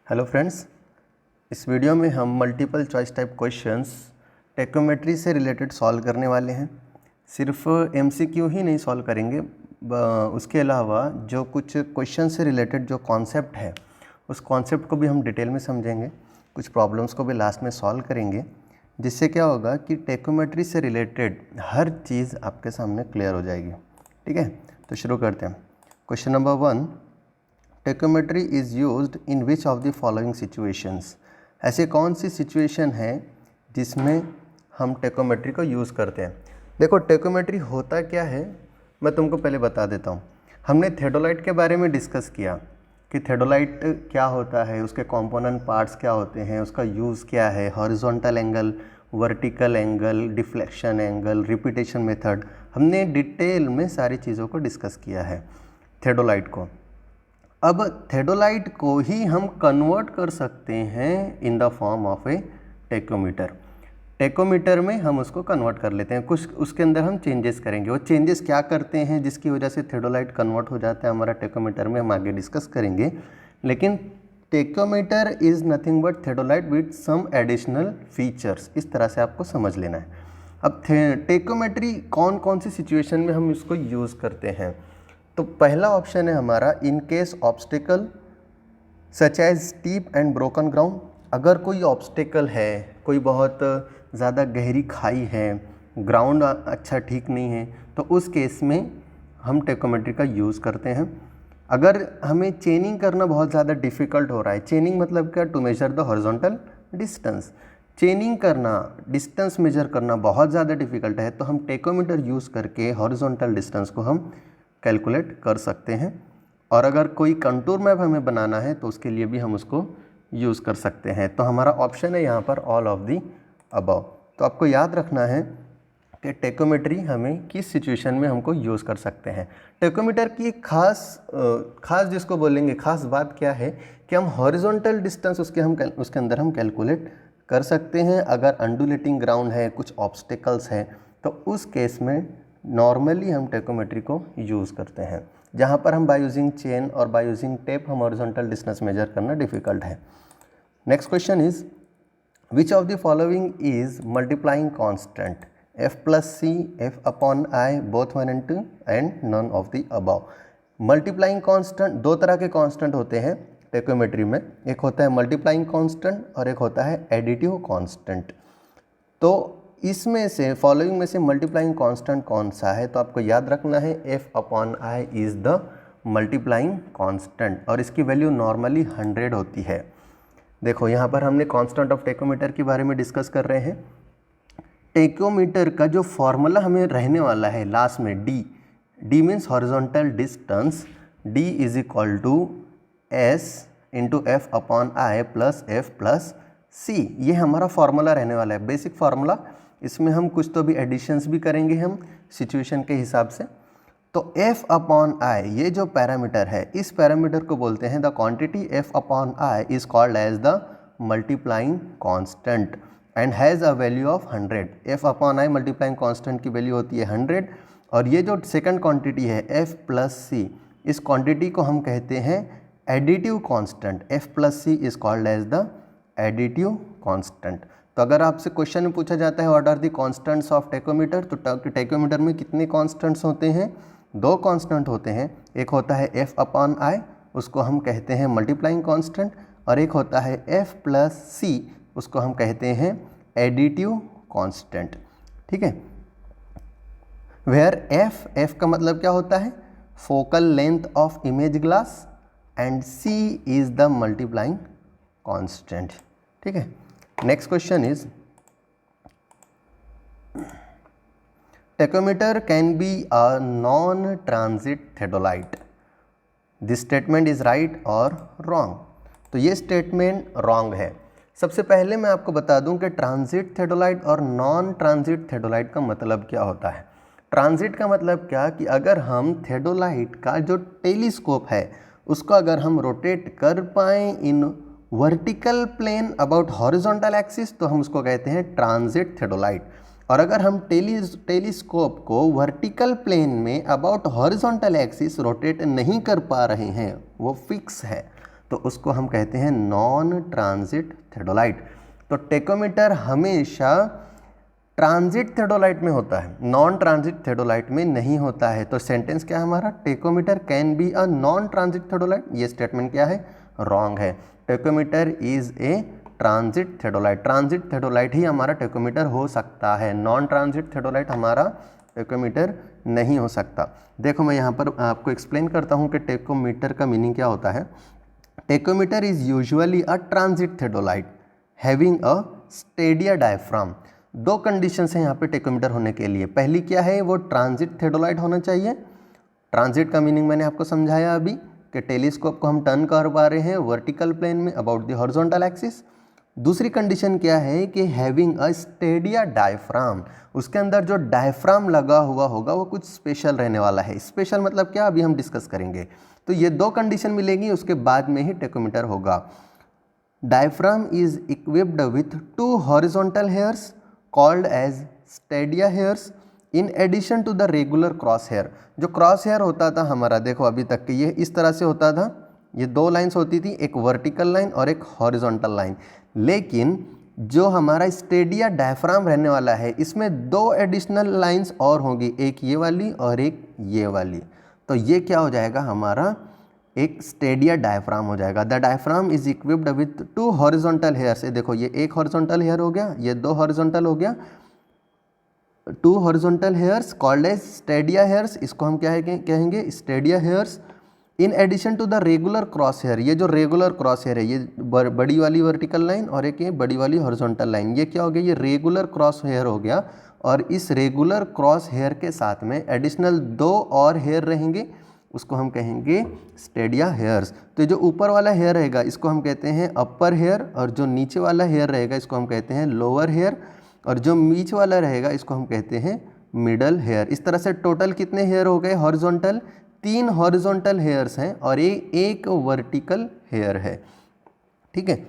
Hello friends, इस video में हम मल्टीपल चॉइस टाइप क्वेश्चंस टेकोमेट्री से रिलेटेड सॉल्व करने वाले हैं। सिर्फ एमसीक्यू ही नहीं सॉल्व करेंगे, उसके अलावा जो कुछ क्वेश्चन से रिलेटेड जो कॉन्सेप्ट है उस कॉन्सेप्ट को भी हम डिटेल में समझेंगे। कुछ प्रॉब्लम्स को भी लास्ट में सॉल्व करेंगे, जिससे क्या होगा कि टेकोमेट्री से रिलेटेड हर चीज़ आपके सामने क्लियर हो जाएगी। ठीक है, तो शुरू करते हैं। Question number 1, tacheometry is used in which of the following situations. ऐसे कौन सी सिचुएशन है जिसमें हम टेकोमेट्री को यूज़ करते हैं। देखो, टेकोमेट्री होता क्या है मैं तुमको पहले बता देता हूँ। हमने थेडोलाइट के बारे में डिस्कस किया कि थेडोलाइट क्या होता है, उसके कंपोनेंट पार्ट्स क्या होते हैं, उसका यूज़ क्या है, horizontal angle, vertical angle, deflection angle, repetition method. हमने डिटेल में सारी चीज़ों को डिस्कस किया है थेडोलाइट को। अब थेडोलाइट को ही हम कन्वर्ट कर सकते हैं in the form of A tachometer. Tachometer में हम उसको कन्वर्ट कर लेते हैं, कुछ उसके अंदर हम चेंजेस करेंगे। वो चेंजेस क्या करते हैं जिसकी वजह से थेडोलाइट कन्वर्ट हो जाता है हमारा टेकोमीटर में, हम आगे डिस्कस करेंगे। लेकिन tacheometer is nothing but theodolite with some additional features, इस तरह से आपको समझ लेना है। अब टेकोमेट्री कौन कौन सी सिचुएशन में हम इसको यूज़ करते हैं। तो पहला ऑप्शन है हमारा in case obstacle such as steep and broken ground. अगर कोई ऑब्स्टिकल है, कोई बहुत ज़्यादा गहरी खाई है, ग्राउंड अच्छा ठीक नहीं है, तो उस केस में हम टेकोमेट्री का यूज़ करते हैं। अगर हमें चेनिंग करना बहुत ज़्यादा डिफ़िकल्ट हो रहा है, चेनिंग मतलब क्या, to measure the horizontal distance. Chaining करना, डिस्टेंस मेजर करना बहुत ज़्यादा डिफ़िकल्ट है, तो हम टेकोमीटर यूज़ करके हॉरिजॉन्टल डिस्टेंस को हम कैलकुलेट कर सकते हैं। और अगर कोई कंटूर मैप हमें बनाना है तो उसके लिए भी हम उसको यूज़ कर सकते हैं। तो हमारा ऑप्शन है यहाँ पर ऑल ऑफ दी अबव। तो आपको याद रखना है कि टेकोमेट्री हमें किस सिचुएशन में हमको यूज़ कर सकते हैं। टेकोमीटर की एक खास जिसको बोलेंगे खास बात क्या है कि हम हॉरिजॉन्टल डिस्टेंस उसके अंदर हम कैलकुलेट कर सकते हैं। अगर अंडुलेटिंग ग्राउंड है, कुछ ऑब्स्टिकल्स हैं, तो उस केस में नॉर्मली हम टेकोमेट्री को यूज़ करते हैं, जहाँ पर हम बाय यूजिंग चेन और बाय यूजिंग टेप हम हॉरिजॉन्टल डिस्टेंस मेजर करना डिफ़िकल्ट है। Next question is which of the following is multiplying constant, f plus C, f upon I, both 1 and 2 and none of the above. Multiplying constant, दो तरह के constant होते हैं टेकोमेट्री में, एक होता है मल्टीप्लाइंग कांस्टेंट और एक होता है एडिटिव कांस्टेंट। तो इसमें से फॉलोइंग में से मल्टीप्लाइंग कांस्टेंट कौन सा है, तो आपको याद रखना है f upon I is the multiplying constant और इसकी वैल्यू नॉर्मली 100 होती है। देखो, यहाँ पर हमने कांस्टेंट ऑफ टेकोमीटर के बारे में डिस्कस कर रहे हैं। टेकोमीटर का जो फॉर्मूला हमें रहने वाला है लास्ट में d means horizontal distance, d is equal to s into F upon I plus F plus C. ये हमारा फार्मूला रहने वाला है, बेसिक फार्मूला। इसमें हम कुछ तो भी एडिशंस भी करेंगे हम सिचुएशन के हिसाब से। तो f अपॉन आई ये जो पैरामीटर है, इस पैरामीटर को बोलते हैं the quantity f upon I is called as the multiplying constant and has a value of 100। f upon I multiplying constant की वैल्यू होती है 100। और ये जो सेकंड क्वांटिटी है f प्लस सी, इस क्वांटिटी को हम कहते हैं additive constant. f plus C is called as the additive constant. तो अगर आपसे क्वेश्चन में पूछा जाता है what are the constants of tachometer, तो टेकोमीटर में कितने कांस्टेंट्स होते हैं, दो कांस्टेंट होते हैं। एक होता है f अपॉन आई, उसको हम कहते हैं मल्टीप्लाइंग कांस्टेंट, और एक होता है f प्लस सी, उसको हम कहते हैं एडिटिव कांस्टेंट। ठीक है, वेयर f का मतलब क्या होता है, focal length of image glass, and c is the multiplying constant. ठीक है, next question is tachometer can be a non transit theodolite, this statement is right और रॉन्ग। तो ये स्टेटमेंट रॉन्ग है। सबसे पहले मैं आपको बता दूं कि ट्रांजिट थेडोलाइट और नॉन ट्रांजिट थेडोलाइट का मतलब क्या होता है। ट्रांजिट का मतलब क्या कि अगर हम थेडोलाइट का जो टेलीस्कोप है उसको अगर हम रोटेट कर पाएँ in vertical plane about horizontal axis, तो हम उसको कहते हैं ट्रांजिट थेडोलाइट। और अगर हम टेलीस्कोप को वर्टिकल प्लेन में अबाउट हॉरिजॉन्टल एक्सिस रोटेट नहीं कर पा रहे हैं, वो फिक्स है, तो उसको हम कहते हैं नॉन ट्रांजिट थेडोलाइट। तो टेकोमीटर हमेशा ट्रांजिट थेडोलाइट में होता है, नॉन ट्रांजिट थेडोलाइट में नहीं होता है। तो सेंटेंस क्या है हमारा, tacheometer can be a non transit theodolite. ये स्टेटमेंट क्या है, रॉन्ग है। Tacheometer is a transit theodolite, transit theodolite ही हमारा टेकोमीटर हो सकता है, नॉन ट्रांजिट थेडोलाइट हमारा टेकोमीटर नहीं हो सकता। देखो मैं यहाँ पर आपको एक्सप्लेन करता हूँ कि टेकोमीटर का मीनिंग क्या होता है। Tacheometer is usually a transit theodolite having a stadia diaphragm. दो कंडीशंस हैं यहाँ पे टेकोमीटर होने के लिए। पहली क्या है, वो ट्रांजिट थेडोलाइट होना चाहिए। ट्रांजिट का मीनिंग मैंने आपको समझाया अभी कि टेलीस्कोप को हम टर्न कर पा रहे हैं वर्टिकल प्लेन में अबाउट द हॉरिजॉन्टल एक्सिस। दूसरी कंडीशन क्या है कि हैविंग अ स्टेडियर डायफ्राम, उसके अंदर जो डायफ्राम लगा हुआ होगा वो कुछ स्पेशल रहने वाला है। स्पेशल मतलब क्या, अभी हम डिस्कस करेंगे। तो ये दो कंडीशन मिलेगी, उसके बाद में ही टेकोमीटर होगा। Diaphragm is equipped with 2 horizontal hairs called as stadia hairs in addition to the regular cross hair. जो क्रॉस हेयर होता था हमारा, देखो अभी तक के ये इस तरह से होता था, ये दो लाइंस होती थी, एक वर्टिकल लाइन और एक हॉरिजॉन्टल लाइन। लेकिन जो हमारा स्टेडियर डायफ्राम रहने वाला है, इसमें दो एडिशनल लाइंस और होंगी, एक ये वाली और एक ये वाली। तो ये क्या हो जाएगा, हमारा एक स्टेडियर डायफ्राम हो जाएगा। The diaphragm is equipped with 2 horizontal hairs. देखो ये एक हॉरिजॉन्टल हेयर हो गया, ये 2 हॉरिजॉन्टल हो गया, 2 horizontal hairs called as stadia hairs. इसको हम क्या है कहेंगे, stadia hairs in addition to the regular cross hair. ये जो रेगुलर क्रॉस हेयर है, ये बड़ी वाली वर्टिकल लाइन और एक ये बड़ी वाली हॉरिजॉन्टल लाइन, ये क्या हो गया, ये रेगुलर क्रॉस हेयर हो गया। और इस रेगुलर क्रॉस हेयर के साथ में एडिशनल 2 और हेयर रहेंगे, उसको हम कहेंगे स्टेडियर हेयर्स। तो जो ऊपर वाला हेयर रहेगा इसको हम कहते हैं अपर हेयर, और जो नीचे वाला हेयर रहेगा इसको हम कहते हैं लोअर हेयर, और जो बीच वाला रहेगा इसको हम कहते हैं मिडल हेयर। इस तरह से टोटल कितने हेयर हो गए हॉरिजॉन्टल, 3 हॉरिजॉन्टल हेयर्स हैं और एक वर्टिकल हेयर है। ठीक है।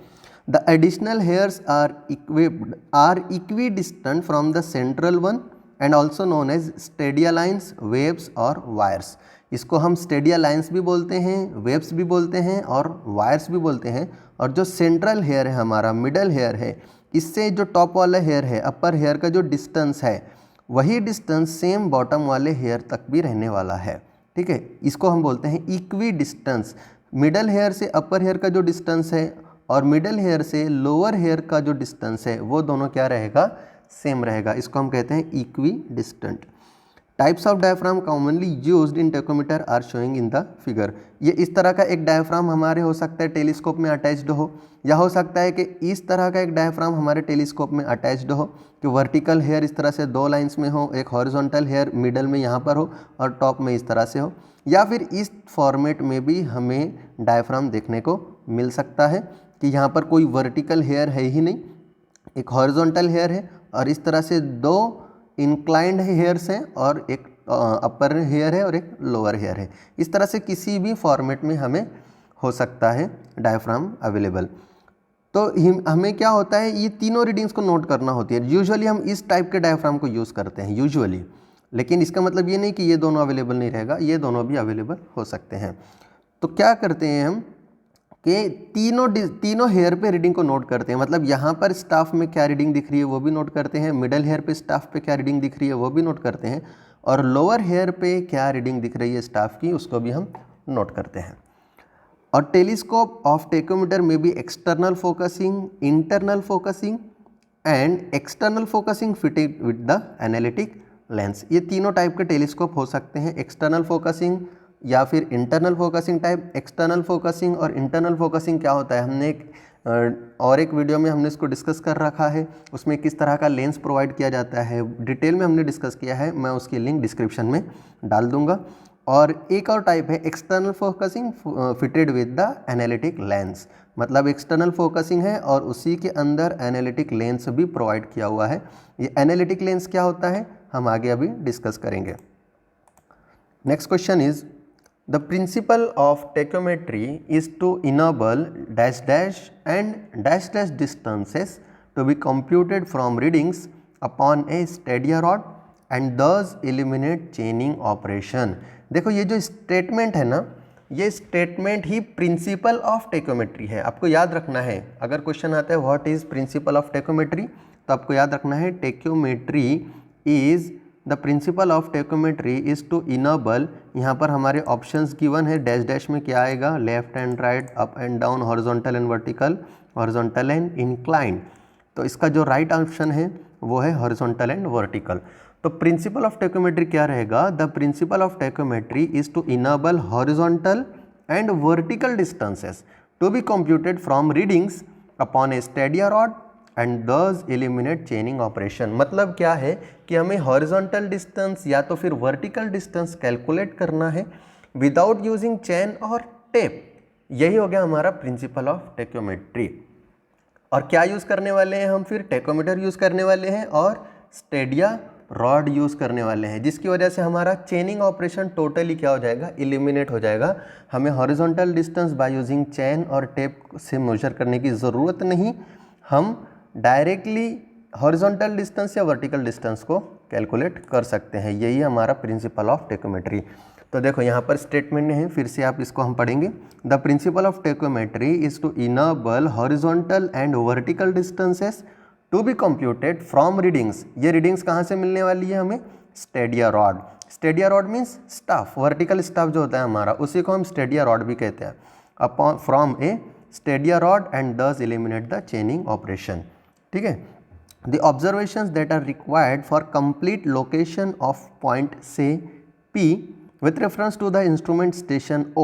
The additional hairs are equidistant from the central one and also known as stadia lines, waves और वायर्स। इसको हम स्टेडियर लाइन्स भी बोलते हैं, वेव्स भी बोलते हैं और वायर्स भी बोलते हैं। और जो सेंट्रल हेयर है हमारा, मिडल हेयर है, इससे जो टॉप वाला हेयर है, अपर हेयर का जो डिस्टेंस है, वही डिस्टेंस सेम बॉटम वाले हेयर तक भी रहने वाला है। ठीक है, इसको हम बोलते हैं इक्वी डिस्टेंस। मिडल हेयर से अपर हेयर का जो डिस्टेंस है और मिडल हेयर से लोअर हेयर का जो डिस्टेंस है, वो दोनों क्या रहेगा, सेम रहेगा। इसको हम कहते हैं equidistant. Types of diaphragm commonly used in tacheometer are showing in the figure. ये इस तरह का एक डायफ्राम हमारे हो सकता है टेलीस्कोप में अटैच्ड हो, या हो सकता है कि इस तरह का एक डायफ्राम हमारे टेलीस्कोप में अटैच्ड हो कि वर्टिकल हेयर इस तरह से 2 लाइंस में हो, एक हॉरिजॉन्टल हेयर मिडल में यहाँ पर हो और टॉप में इस तरह से हो। या फिर इस फॉर्मेट में भी हमें डायफ्राम देखने को मिल सकता है कि यहाँ पर कोई वर्टिकल हेयर है ही नहीं, एक हॉरिजॉन्टल हेयर है और इस तरह से 2 इंक्लाइंड हेयर्स हैं और एक अपर हेयर है और एक लोअर हेयर है। इस तरह से किसी भी फॉर्मेट में हमें हो सकता है डायफ्राम अवेलेबल। तो हमें क्या होता है, ये तीनों रीडिंग्स को नोट करना होती है। यूजुअली हम इस टाइप के डायफ्राम को यूज़ करते हैं यूजुअली, लेकिन इसका मतलब ये नहीं कि ये दोनों अवेलेबल नहीं रहेगा, ये दोनों भी अवेलेबल हो सकते हैं। तो क्या करते हैं हम कि तीनों हेयर पे रीडिंग को नोट करते हैं। मतलब यहाँ पर स्टाफ में क्या रीडिंग दिख रही है वो भी नोट करते हैं, मिडल हेयर पे स्टाफ पे क्या रीडिंग दिख रही है वो भी नोट करते हैं, और लोअर हेयर पे क्या रीडिंग दिख रही है स्टाफ की उसको भी हम नोट करते हैं। और टेलीस्कोप ऑफ टेकोमीटर में भी external focusing, internal focusing and external focusing fitted with the analytic lens. ये तीनों टाइप के टेलीस्कोप हो सकते हैं, एक्सटर्नल फोकसिंग या फिर internal focusing type. External focusing और इंटरनल फोकसिंग क्या होता है, हमने एक वीडियो में हमने इसको डिस्कस कर रखा है, उसमें किस तरह का लेंस प्रोवाइड किया जाता है डिटेल में हमने डिस्कस किया है, मैं उसकी लिंक डिस्क्रिप्शन में डाल दूंगा। और एक और टाइप है external focusing fitted with the analytic lens. मतलब एक्सटर्नल फोकसिंग है और उसी के अंदर एनालिटिक लेंस भी प्रोवाइड किया हुआ है। ये एनालिटिक लेंस क्या होता है हम आगे अभी डिस्कस करेंगे। Next question is the principle of tacheometry is to enable dash dash and dash dash distances to be computed from readings upon a stadia rod and thus eliminate chaining operation. देखो ये जो statement है ना, ये स्टेटमेंट ही principle of tacheometry है। आपको याद रखना है, अगर क्वेश्चन आता है what is principle of tacheometry, तो आपको याद रखना है tacheometry is the principle of tacheometry is to enable, यहाँ पर हमारे ऑप्शंस गिवन है, डैश डैश में क्या आएगा, left and right, up and down, horizontal and vertical, horizontal and incline. तो इसका जो राइट ऑप्शन है वो है हॉरिजॉन्टल एंड वर्टिकल। तो प्रिंसिपल ऑफ टेकोमेट्री क्या रहेगा, the principle of tacheometry is to enable horizontal and vertical distances to be computed from readings upon a stadia rod and thus eliminate chaining operation. मतलब क्या है कि हमें horizontal distance या तो फिर वर्टिकल डिस्टेंस कैलकुलेट करना है विदाउट यूजिंग चेन और टेप। यही हो गया हमारा प्रिंसिपल ऑफ टेकोमेट्री। और क्या यूज़ करने वाले हैं हम, फिर टेकोमीटर यूज़ करने वाले हैं और स्टेडिया रॉड यूज़ करने वाले हैं, जिसकी वजह से हमारा चेनिंग ऑपरेशन टोटली क्या हो जाएगा, एलिमिनेट हो जाएगा। हमें horizontal distance by using chain और टेप से मेजर करने की ज़रूरत नहीं, हम डायरेक्टली हॉरिजॉन्टल डिस्टेंस या वर्टिकल डिस्टेंस को कैलकुलेट कर सकते हैं। यही हमारा प्रिंसिपल ऑफ टेकोमेट्री। तो देखो यहाँ पर स्टेटमेंट है, फिर से आप इसको हम पढ़ेंगे। The principle of tacheometry is to enable horizontal and vertical distances to be computed from readings. ये रीडिंग्स कहाँ से मिलने वाली है हमें, stadia rod. Stadia rod means staff, vertical staff जो होता है हमारा, उसी को हम स्टेडिया रॉड भी कहते हैं। Upon from a stadia rod and thus eliminate the chaining operation. ठीक है। The observations that are required for complete location of point से P with reference to the instrument station O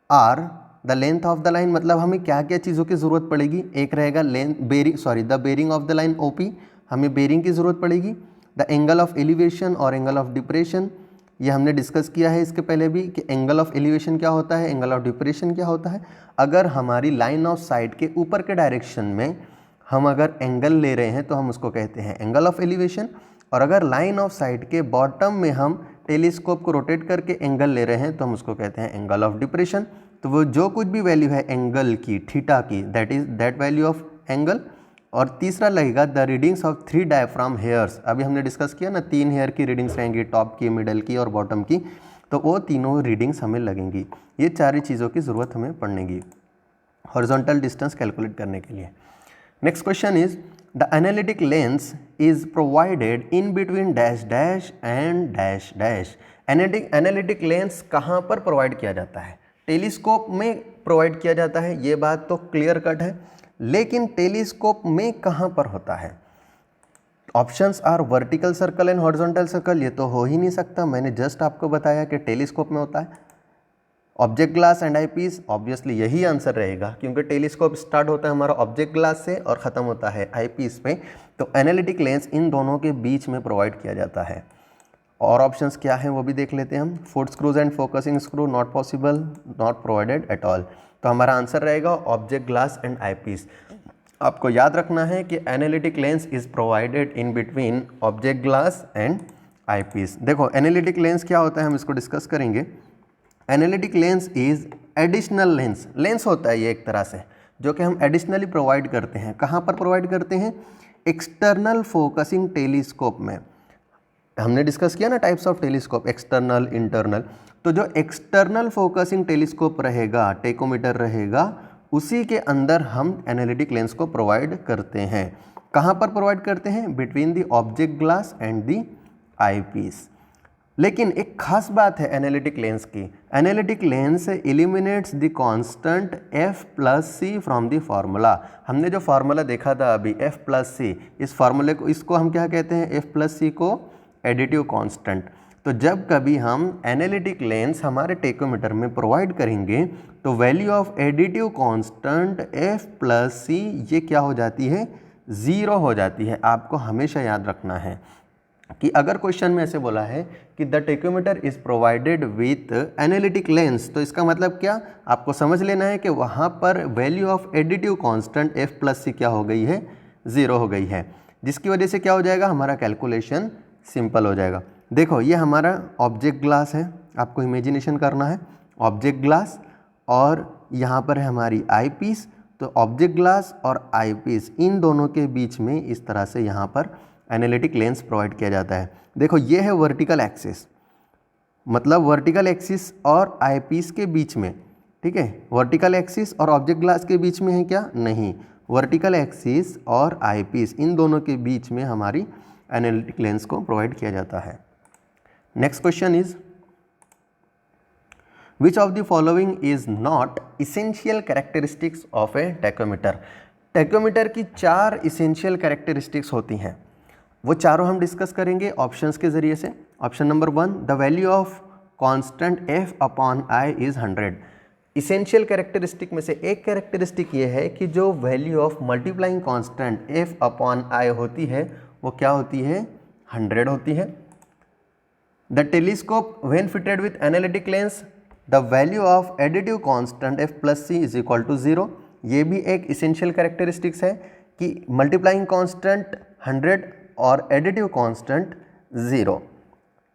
are the length of the line। मतलब हमें क्या क्या चीज़ों की ज़रूरत पड़ेगी, एक रहेगा length the bearing of the line OP, हमें बेरिंग की ज़रूरत पड़ेगी। द एंगल ऑफ एलिवेशन और एंगल ऑफ डिप्रेशन, ये हमने डिस्कस किया है इसके पहले भी कि एंगल ऑफ एलिवेशन क्या होता है, एंगल ऑफ डिप्रेशन क्या होता है। अगर हमारी लाइन ऑफ साइट के ऊपर के डायरेक्शन में हम अगर एंगल ले रहे हैं तो हम उसको कहते हैं एंगल ऑफ एलिवेशन, और अगर लाइन ऑफ साइट के बॉटम में हम टेलीस्कोप को रोटेट करके एंगल ले रहे हैं तो हम उसको कहते हैं एंगल ऑफ डिप्रेशन। तो वो जो कुछ भी वैल्यू है एंगल की, थीटा की, दैट वैल्यू ऑफ एंगल। और तीसरा लगेगा the readings of 3 diaphragm hairs. अभी हमने डिस्कस किया ना, 3 हेयर की रीडिंग्स रहेंगी, टॉप की, मिडल की और बॉटम की। तो वो तीनों रीडिंग्स हमें लगेंगी। ये 4 चीज़ों की ज़रूरत हमें पड़ेगी हॉरिजॉन्टल डिस्टेंस कैलकुलेट करने के लिए। Next question is the analytic lens is provided in between dash dash and dash dash. Analytic lens कहाँ पर प्रोवाइड किया जाता है, टेलीस्कोप में प्रोवाइड किया जाता है, ये बात तो क्लियर कट है। लेकिन टेलीस्कोप में कहाँ पर होता है, options are vertical circle and horizontal circle. ये तो हो ही नहीं सकता, मैंने जस्ट आपको बताया कि टेलीस्कोप में होता है। Object glass and eyepiece, obviously यही आंसर रहेगा क्योंकि टेलीस्कोप स्टार्ट होता है हमारा ऑब्जेक्ट ग्लास से और ख़त्म होता है आई पीस पे। तो एनालिटिक लेंस इन दोनों के बीच में प्रोवाइड किया जाता है। और ऑप्शंस क्या हैं वो भी देख लेते हैं हम। Foot screws and focusing screw not possible, not provided at all. तो हमारा आंसर रहेगा object glass and eyepiece. आपको याद रखना है कि anallactic lens is provided in between object glass and eyepiece. देखो एनालिटिक लेंस क्या होता है, हम इसको डिस्कस करेंगे। Anallactic lens is additional lens, lens होता है ये एक तरह से जो कि हम एडिशनली प्रोवाइड करते हैं। कहाँ पर प्रोवाइड करते हैं, एक्सटर्नल फोकसिंग टेलीस्कोप में। हमने डिस्कस किया ना types of telescope, external, internal. तो जो एक्सटर्नल फोकसिंग टेलीस्कोप रहेगा, टेकोमीटर रहेगा, उसी के अंदर हम एनालिटिक लेंस को प्रोवाइड करते हैं। कहाँ पर प्रोवाइड करते हैं, between the object glass and the eyepiece. लेकिन एक खास बात है एनालिटिक लेंस की, anallactic lens eliminates the constant F+C from the formula. हमने जो फार्मूला देखा था अभी F+C, इस फार्मूले को, इसको हम क्या कहते हैं, F+C को एडिटिव कांस्टेंट। तो जब कभी हम एनालिटिक लेंस हमारे टेकोमीटर में प्रोवाइड करेंगे तो value of additive constant F+C ये क्या हो जाती है, 0 हो जाती है। आपको हमेशा याद रखना है कि अगर क्वेश्चन में ऐसे बोला है कि the tachometer is provided with analytic lens, तो इसका मतलब क्या, आपको समझ लेना है कि वहाँ पर value of additive constant F+C क्या हो गई है, 0 हो गई है, जिसकी वजह से क्या हो जाएगा, हमारा कैलकुलेशन सिंपल हो जाएगा। देखो ये हमारा ऑब्जेक्ट ग्लास है, आपको इमेजिनेशन करना है ऑब्जेक्ट ग्लास, और यहाँ पर है हमारी आई पीस। तो ऑब्जेक्ट ग्लास और आई पीस इन दोनों के बीच में इस तरह से यहाँ पर एनालिटिक लेंस प्रोवाइड किया जाता है। देखो ये है वर्टिकल एक्सिस, मतलब वर्टिकल एक्सिस और आईपीस के बीच में, ठीक है, वर्टिकल एक्सिस और ऑब्जेक्ट ग्लास के बीच में है क्या? नहीं, वर्टिकल एक्सिस और आईपीस इन दोनों के बीच में हमारी एनालिटिक लेंस को प्रोवाइड किया जाता है। Next question is which of the following is not essential characteristics of A tachometer. Tachometer की 4 इसेंशियल कैरेक्टरिस्टिक्स होती हैं, वो चारों हम डिस्कस करेंगे ऑप्शंस के ज़रिए से। Option number 1, the value of constant f upon i is 100। Essential characteristic में से एक कैरेक्टरिस्टिक ये है कि जो value of multiplying constant f upon i होती है वो क्या होती है? 100 होती है। The telescope when fitted with analytic lens, the value of additive constant f plus c is equal to 0। ये भी एक इसेंशियल कैरेक्टरिस्टिक्स है कि मल्टीप्लाइंग कांस्टेंट 100 और additive constant 0।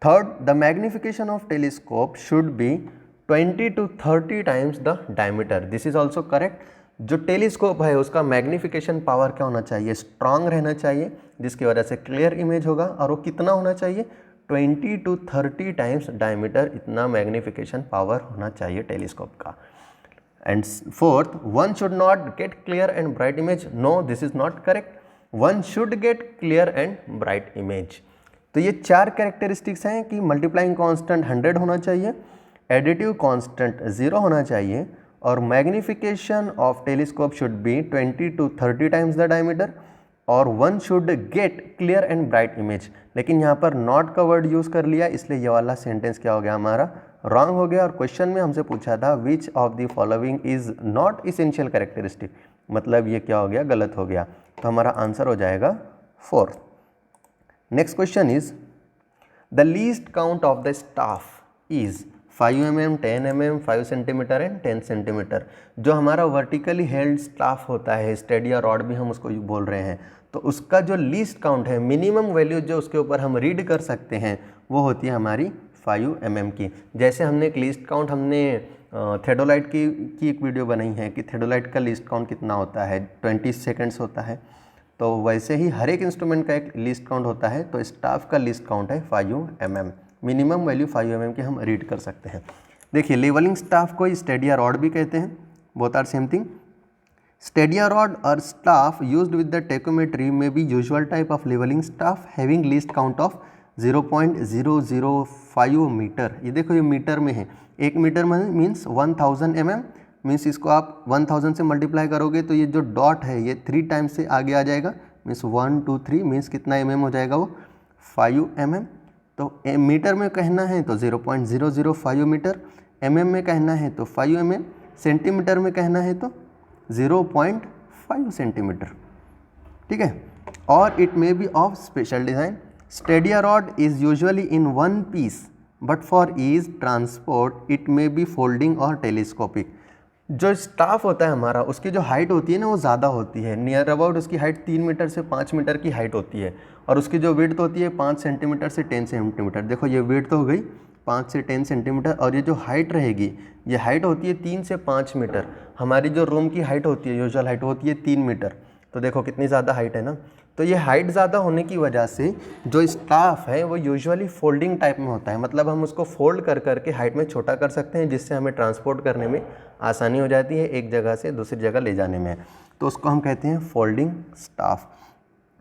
Third, the magnification of telescope should be 20 to 30 times the diameter. This is also correct. जो telescope है उसका magnification power क्या होना चाहिए? स्ट्रांग रहना चाहिए, जिसकी वजह से क्लियर इमेज होगा। और वो कितना होना चाहिए? 20 to 30 टाइम्स डायमीटर, इतना मैग्निफिकेशन पावर होना चाहिए टेलीस्कोप का। And fourth, one should not get clear and bright image. No, this is not correct. One should get clear and bright image. तो ये 4 कैरेक्टरिस्टिक्स हैं कि मल्टीप्लाइंग कांस्टेंट 100 होना चाहिए, एडिटिव कांस्टेंट 0 होना चाहिए, और magnification of telescope should be 20 to 30 times the diameter, और one should get clear and bright image. लेकिन यहाँ पर नॉट का वर्ड यूज़ कर लिया, इसलिए ये वाला सेंटेंस क्या हो गया हमारा? रॉन्ग हो गया। और क्वेश्चन में हमसे पूछा था विच of the following is not essential characteristic, मतलब ये क्या हो गया? गलत हो गया। तो हमारा आंसर हो जाएगा 4th। Next question is the least count of the staff is 5 mm, 10 mm, 5 centimetre and 10 centimetre. जो हमारा वर्टिकली हेल्ड स्टाफ होता है, स्टेड या रॉड भी हम उसको बोल रहे हैं, तो उसका जो लीस्ट काउंट है, मिनिमम वैल्यू जो उसके ऊपर हम रीड कर सकते हैं, वो होती है हमारी 5 mm की। जैसे हमने एक लीस्ट काउंट हमने थेडोलाइट की एक वीडियो बनाई है कि थेडोलाइट का लीस्ट काउंट कितना होता है, 20 सेकेंड्स होता है। तो वैसे ही हर एक इंस्ट्रूमेंट का एक लीस्ट काउंट होता है। तो स्टाफ का लीस्ट काउंट है 5 mm, मिनिमम वैल्यू 5 mm की हम रीड कर सकते हैं। देखिए, लेवलिंग स्टाफ को स्टेडिया रॉड भी कहते हैं, both are same thing. Stadia rod और staff used with the tacheometry में be usual type of levelling staff having least count of 0.005 metre. ये देखो, ये मीटर में है। 1 मीटर में मीन्स 1000 mm, मीन्स इसको आप 1000 से मल्टीप्लाई करोगे तो ये जो डॉट है ये 3 टाइम्स से आगे आ जाएगा, मीन्स 1 2 3, मीन्स कितना mm हो जाएगा? वो 5 mm। तो मीटर में कहना है तो 0.005 मीटर, mm में कहना है तो 5 mm, सेंटीमीटर में कहना है तो 0.5 सेंटीमीटर, ठीक है। और it may be of special design. Stadia rod is usually in one piece, but for ease transport it may be folding और टेलीस्कोपिक। जो स्टाफ होता है हमारा, उसकी जो हाइट होती है ना, वो ज़्यादा होती है। नियर अबाउट उसकी हाइट 3 मीटर से 5 मीटर की हाइट होती है, और उसकी जो विड्थ होती है 5 सेंटीमीटर से 10 सेंटीमीटर। देखो, ये विड्थ तो हो गई 5 से 10 सेंटीमीटर, और ये जो हाइट रहेगी, ये हाइट होती है 3 से 5 मीटर। हमारी जो रूम की हाइट होती है, यूजुअल हाइट होती है 3 मीटर। तो देखो कितनी ज़्यादा हाइट है ना। तो ये हाइट ज़्यादा होने की वजह से जो स्टाफ है वो यूजुअली फोल्डिंग टाइप में होता है, मतलब हम उसको फोल्ड कर करके हाइट में छोटा कर सकते हैं, जिससे हमें ट्रांसपोर्ट करने में आसानी हो जाती है, एक जगह से दूसरी जगह ले जाने में। तो उसको हम कहते हैं folding staff.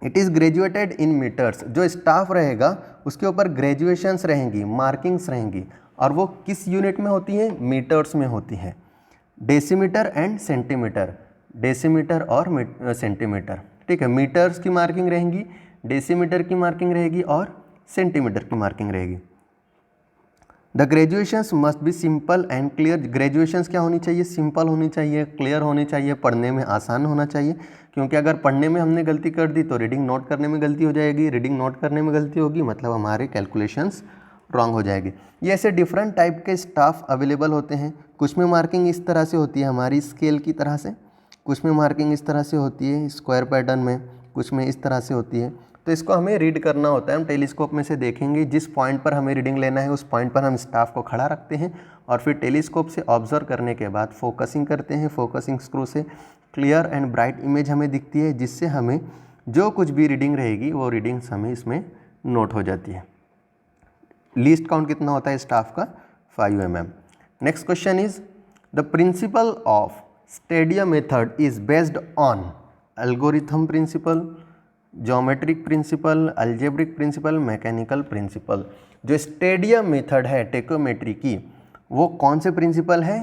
It is graduated in metres. जो स्टाफ रहेगा उसके ऊपर ग्रेजुएशंस रहेंगी, मार्किंग्स रहेंगी, और वो किस यूनिट में होती हैं? मीटर्स में होती हैं। डेसीमीटर एंड सेंटीमीटर, डेसीमीटर और सेंटीमीटर, ठीक है। मीटर्स की मार्किंग रहेंगी, डेसीमीटर की मार्किंग रहेगी, और सेंटीमीटर की मार्किंग रहेगी। The graduations must be simple and clear. Graduations क्या होनी चाहिए? सिंपल होनी चाहिए, क्लियर होनी चाहिए, पढ़ने में आसान होना चाहिए। क्योंकि अगर पढ़ने में हमने गलती कर दी तो रीडिंग नोट करने में गलती हो जाएगी, रीडिंग नोट करने में गलती होगी, मतलब हमारे कैलकुलेशंस रॉन्ग हो जाएगी। ये ऐसे डिफरेंट टाइप के स्टाफ अवेलेबल होते हैं। कुछ में मार्किंग इस तरह से होती है हमारी स्केल की तरह से, कुछ में मार्किंग इस तरह से होती है स्क्वायर पैटर्न में, कुछ में इस तरह से होती है। तो इसको हमें रीड करना होता है। हम टेलीस्कोप में से देखेंगे, जिस पॉइंट पर हमें रीडिंग लेना है उस पॉइंट पर हम स्टाफ को खड़ा रखते हैं, और फिर टेलीस्कोप से ऑब्जर्व करने के बाद फोकसिंग करते हैं। फोकसिंग स्क्रू से क्लियर एंड ब्राइट इमेज हमें दिखती है, जिससे हमें जो कुछ भी रीडिंग रहेगी वो रीडिंग्स हमें इसमें नोट हो जाती है। लीस्ट काउंट कितना होता है स्टाफ का, 5 mm। Next question is the principle of stadium method is based on algorithm principle, geometric principle, algebraic principle, mechanical principle. जो स्टेडियम मेथड है टेकोमेट्री की वो कौन से प्रिंसिपल है,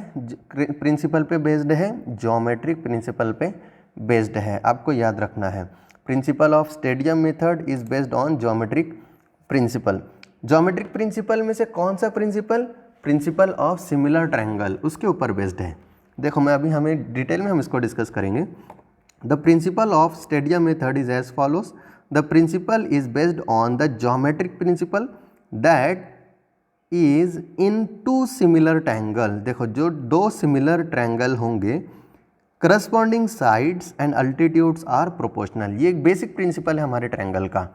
प्रिंसिपल पे बेस्ड है, ज्योमेट्रिक प्रिंसिपल पे बेस्ड है, आपको याद रखना है। Principle of stadium method is based on geometric principle. Geometric principle में से कौन सा principle, principle of similar triangle, उसके ऊपर बेस्ड है। देखो मैं अभी हमें डिटेल में हम इसको डिस्कस करेंगे। The principle of stadium method is as follows, the principle is based on the geometric principle that is in two similar triangle. देखो जो दो सिमिलर ट्रायंगल होंगे, corresponding sides and altitudes are proportional. ये एक basic principle है हमारे triangle का।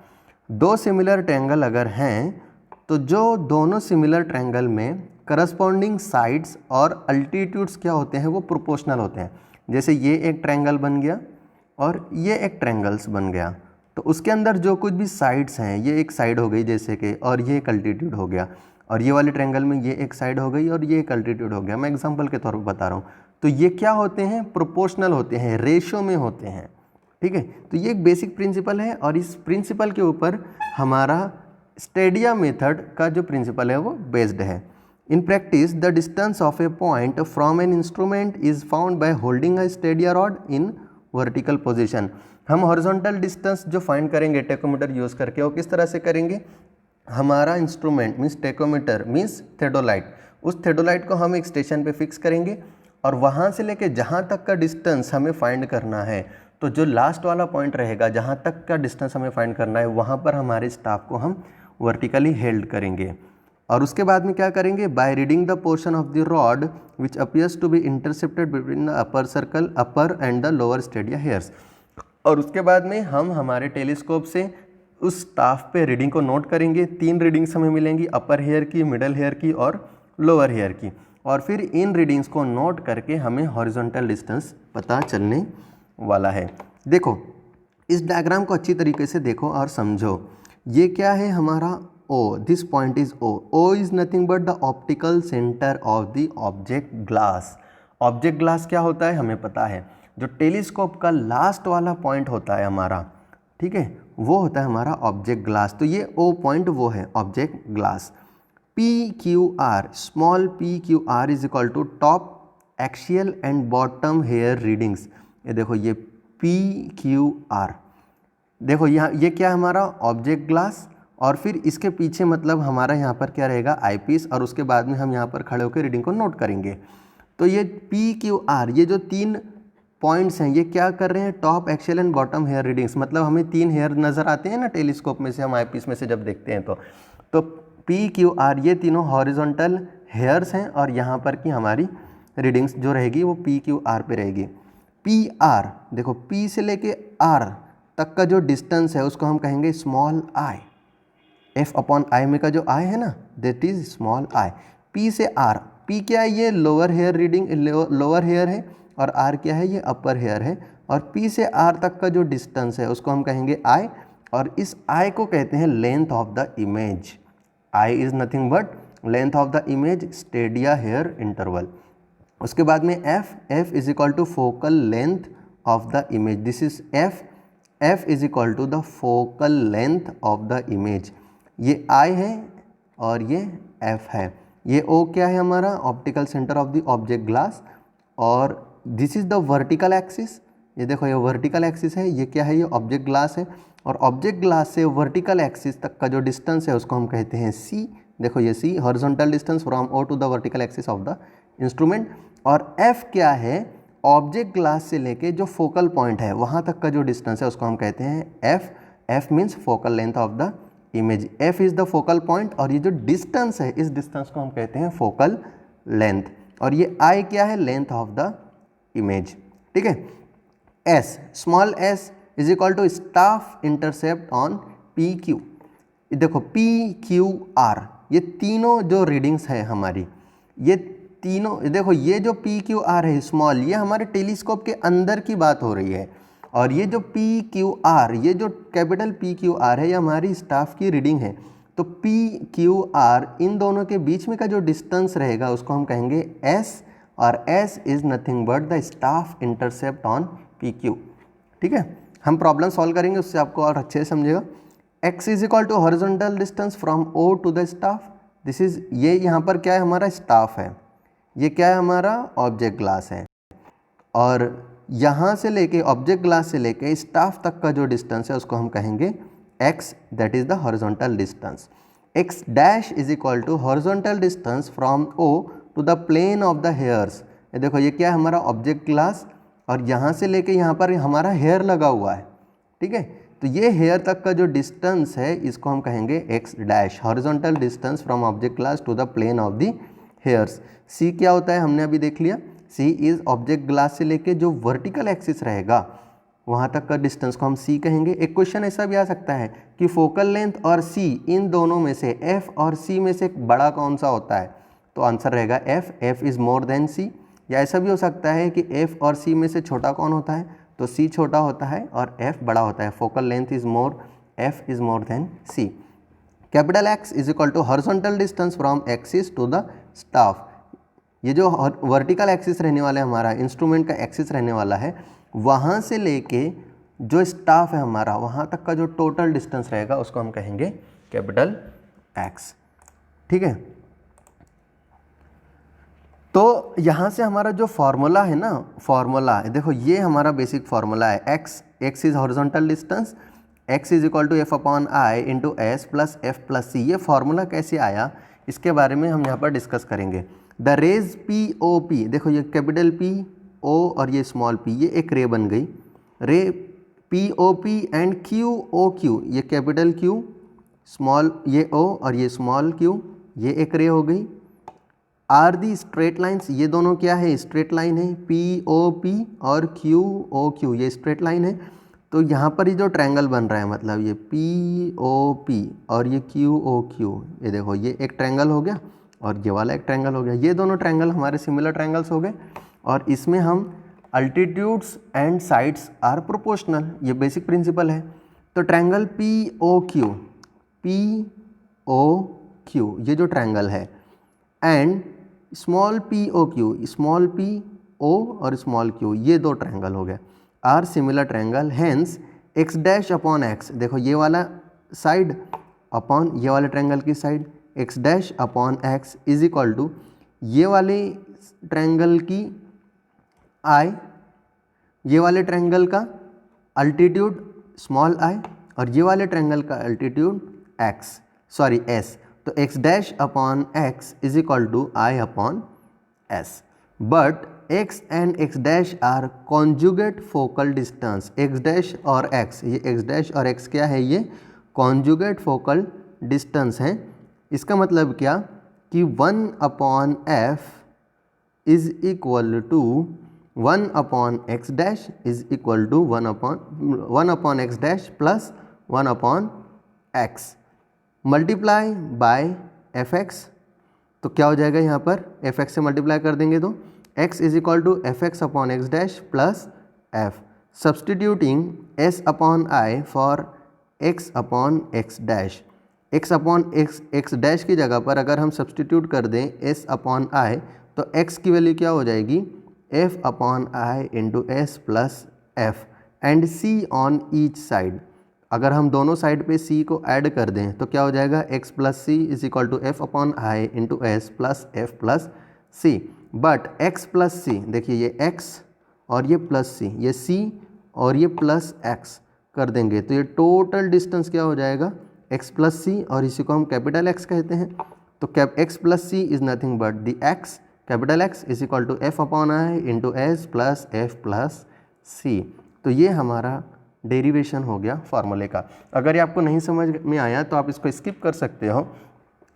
दो सिमिलर ट्रायंगल अगर हैं तो जो दोनों सिमिलर ट्रायंगल में करस्पॉन्डिंग साइड्स और अल्टीट्यूड्स क्या होते हैं, वो प्रोपोर्शनल होते हैं। जैसे ये एक ट्रायंगल बन गया और ये एक ट्रायंगल्स बन गया, तो उसके अंदर जो कुछ भी साइड्स हैं, ये एक साइड हो गई जैसे कि, और ये एक अल्टीट्यूड हो गया, और ये वाले ट्रायंगल में ये एक साइड हो गई और ये एक अल्टीट्यूड हो गया। मैं एग्जांपल के तौर पर बता रहा हूँ। तो ये क्या होते हैं, प्रोपोर्शनल होते हैं, रेशियो में होते हैं। ठीक है, तो ये एक बेसिक प्रिंसिपल है और इस प्रिंसिपल के ऊपर हमारा स्टेडियम मेथड का जो प्रिंसिपल है वो बेस्ड है। In practice the distance of A point from an instrument is found by holding a Stadia rod in vertical position. हम हॉरिजॉन्टल डिस्टेंस जो फाइंड करेंगे टेकोमीटर यूज़ करके, वो किस तरह से करेंगे, हमारा instrument means tachometer means theodolite, उस थेडोलाइट को हम एक स्टेशन पे फिक्स करेंगे और वहाँ से लेके जहाँ तक का डिस्टेंस हमें फाइंड करना है, तो जो लास्ट वाला पॉइंट रहेगा जहाँ तक का डिस्टेंस हमें फाइंड करना है, वहाँ पर हमारे स्टाफ को हम वर्टिकली हेल्ड करेंगे। और उसके बाद में क्या करेंगे, by reading the portion of the rod which appears to be intercepted between the upper circle, upper and the lower stadia hairs. और उसके बाद में हम हमारे टेलीस्कोप से उस स्टाफ पे रीडिंग को नोट करेंगे। 3 रीडिंग्स हमें मिलेंगी, अपर हेयर की, मिडल हेयर की और लोअर हेयर की। और फिर इन रीडिंग्स को नोट करके हमें हॉरिजॉन्टल डिस्टेंस पता चलने वाला है। देखो इस डायग्राम को अच्छी तरीके से देखो और समझो। ये क्या है हमारा O, this point is O। O is nothing but the optical centre of the object glass. Object glass क्या होता है हमें पता है, जो टेलीस्कोप का लास्ट वाला पॉइंट होता है हमारा, ठीक है, वो होता है हमारा ऑब्जेक्ट ग्लास। तो ये O पॉइंट वो है object glass. PQR, small PQR is equal to top axial and bottom hair readings. ये देखो ये PQR, देखो यहाँ ये क्या है हमारा ऑब्जेक्ट ग्लास, और फिर इसके पीछे मतलब हमारा यहाँ पर क्या रहेगा आईपीस, और उसके बाद में हम यहाँ पर खड़े होकर रीडिंग को नोट करेंगे। तो ये PQR, ये जो 3 पॉइंट्स हैं, ये क्या कर रहे हैं, top axial and bottom hair readings. मतलब हमें 3 हेयर नज़र आते हैं ना टेलीस्कोप में से, हम आईपीस में से जब देखते हैं तो PQR ये तीनों हॉरिजॉन्टल हेयर्स हैं, और यहाँ पर की हमारी रीडिंग्स जो रहेगी वो PQR पे रहेगी। PR, देखो P से लेके R तक का जो डिस्टेंस है उसको हम कहेंगे small I। F upon I में का जो I है ना, that is small I। P से R, P क्या है, ये lower hair reading, lower hair है, और R क्या है, ये अपर हेयर है। और P से R तक का जो डिस्टेंस है उसको हम कहेंगे I, और इस I को कहते हैं length of the image. I is nothing but length of the image, stadia hair interval. उसके बाद में F is equal to focal length of the image. This is F is equal to the focal length of the image. ये I है और ये F है। ये O क्या है हमारा, optical centre of the object glass, और this is the vertical axis. ये देखो ये वर्टिकल एक्सिस है, ये क्या है, ये ऑब्जेक्ट ग्लास है, और ऑब्जेक्ट ग्लास से वर्टिकल एक्सिस तक का जो डिस्टेंस है उसको हम कहते हैं C। देखो ये C, horizontal distance from O to the vertical axis of the instrument. और F क्या है, ऑब्जेक्ट ग्लास से लेके जो फोकल पॉइंट है वहाँ तक का जो डिस्टेंस है उसको हम कहते हैं F means focal length of the image. F is the focal point, और ये जो डिस्टेंस है इस डिस्टेंस को हम कहते हैं फोकल लेंथ। और ये I क्या है, लेंथ ऑफ द इमेज। ठीक है। S, small s is equal to staff intercept on PQ। देखो PQR, ये तीनों जो रीडिंग्स है हमारी, ये तीनों देखो, ये जो PQR है स्मॉल, ये हमारे टेलीस्कोप के अंदर की बात हो रही है, और ये जो PQR, ये जो कैपिटल PQR है, ये हमारी स्टाफ की रीडिंग है। तो तो P Q R इन दोनों के बीच में का जो डिस्टेंस रहेगा उसको हम कहेंगे S, और S is nothing but the staff intercept on PQ। ठीक है, हम प्रॉब्लम सॉल्व करेंगे उससे आपको और अच्छे से समझेगा। X is equal to horizontal distance from O to the staff, this is, ये यहाँ पर क्या है हमारा स्टाफ है, ये क्या है हमारा ऑब्जेक्ट ग्लास है, और यहाँ से लेके ऑब्जेक्ट ग्लास से लेके स्टाफ तक का जो डिस्टेंस है उसको हम कहेंगे x, that is the horizontal distance. x dash is equal to horizontal distance from O to the plane of the hairs. ये देखो ये क्या है हमारा ऑब्जेक्ट ग्लास, और यहाँ से लेके यहाँ पर हमारा हेयर लगा हुआ है। ठीक है, तो ये हेयर तक का जो डिस्टेंस है इसको हम कहेंगे x dash, horizontal distance from object glass to the plane of the hairs. c क्या होता है हमने अभी देख लिया, c इज ऑब्जेक्ट ग्लास से लेके जो वर्टिकल एक्सिस रहेगा वहाँ तक का डिस्टेंस को हम c कहेंगे। एक क्वेश्चन ऐसा भी आ सकता है कि फोकल लेंथ और c इन दोनों में से f और c में से बड़ा कौन सा होता है, तो आंसर रहेगा f is more than c। या ऐसा भी हो सकता है कि f और c में से छोटा कौन होता है, तो c छोटा होता है और f बड़ा होता है। Focal length is more, f is more than c। Capital X is equal to horizontal distance from axis to the staff. ये जो वर्टिकल एक्सिस रहने वाला है हमारा, इंस्ट्रूमेंट का एक्सिस रहने वाला है, वहाँ से लेके जो स्टाफ है हमारा वहाँ तक का जो टोटल डिस्टेंस रहेगा उसको हम कहेंगे कैपिटल X। ठीक है, तो यहाँ से हमारा जो फॉर्मूला है ना, फॉर्मूला देखो ये हमारा बेसिक फॉर्मूला है, x is horizontal distance, x is equal to F upon I into S plus F plus C. ये फॉर्मूला कैसे आया इसके बारे में हम यहाँ पर डिस्कस करेंगे। द रेज POP, देखो ये कैपिटल P O और ये स्मॉल p, ये एक रे बन गई, रे POP एंड QOQ, ये कैपिटल Q, स्मॉल ये O और ये स्मॉल q, ये एक रे हो गई। आर दी स्ट्रेट लाइन्स, ये दोनों क्या है, स्ट्रेट लाइन है, POP और QOQ ये स्ट्रेट लाइन है। तो यहाँ पर ये जो ट्रायंगल बन रहा है, मतलब ये POP और ये QOQ, ये देखो ये एक ट्रायंगल हो गया और ये वाला एक ट्रायंगल हो गया। ये दोनों ट्रायंगल हमारे सिमिलर ट्रायंगल्स हो गए, और इसमें हम altitudes and sides are proportional, ये बेसिक प्रिंसिपल है। तो ट्रायंगल POQ ये जो ट्रायंगल है, and small POQ, small PO और स्मॉल q, ये दो ट्रायंगल हो गए, are similar triangle. Hence x dash upon x, देखो ये वाला साइड अपॉन ये वाले ट्रायंगल की side, x dash upon x is equal to ये वाले ट्रायंगल की i, ये वाले ट्रायंगल का अल्टीट्यूड स्मॉल i, और ये वाले ट्रायंगल का अल्टीट्यूड s। तो x dash upon x is equal to i upon s। But x and x dash are conjugate focal distance, x dash और x, ये x डैश और x क्या है, ये कॉन्जुगेट फोकल डिस्टेंस है। इसका मतलब क्या कि 1 upon f is equal to 1 upon x dash is equal to 1 upon x dash plus 1 upon x multiply by fx। तो क्या हो जाएगा यहाँ पर, fx से मल्टीप्लाई कर देंगे तो x is equal to fx upon x dash plus f। Substituting s upon i for x upon x dash, x upon x dash की जगह पर अगर हम सब्सटीट्यूट कर दें s अपॉन i, तो x की वैल्यू क्या हो जाएगी, f upon i into S plus F, and c on each side. अगर हम दोनों साइड पे c को ऐड कर दें तो क्या हो जाएगा, x plus C is equal to F upon I into S plus F plus C. But x plus C, देखिए ये x और ये प्लस सी, ये c और ये प्लस x कर देंगे तो ये टोटल डिस्टेंस क्या हो जाएगा, x प्लस सी, और इसी को हम कैपिटल X कहते हैं। तो x plus C is nothing but the x, capital X is equal to F upon I into S plus F plus C. तो ये हमारा डेरिवेशन हो गया फार्मूले का। अगर ये आपको नहीं समझ में आया तो आप इसको स्किप कर सकते हो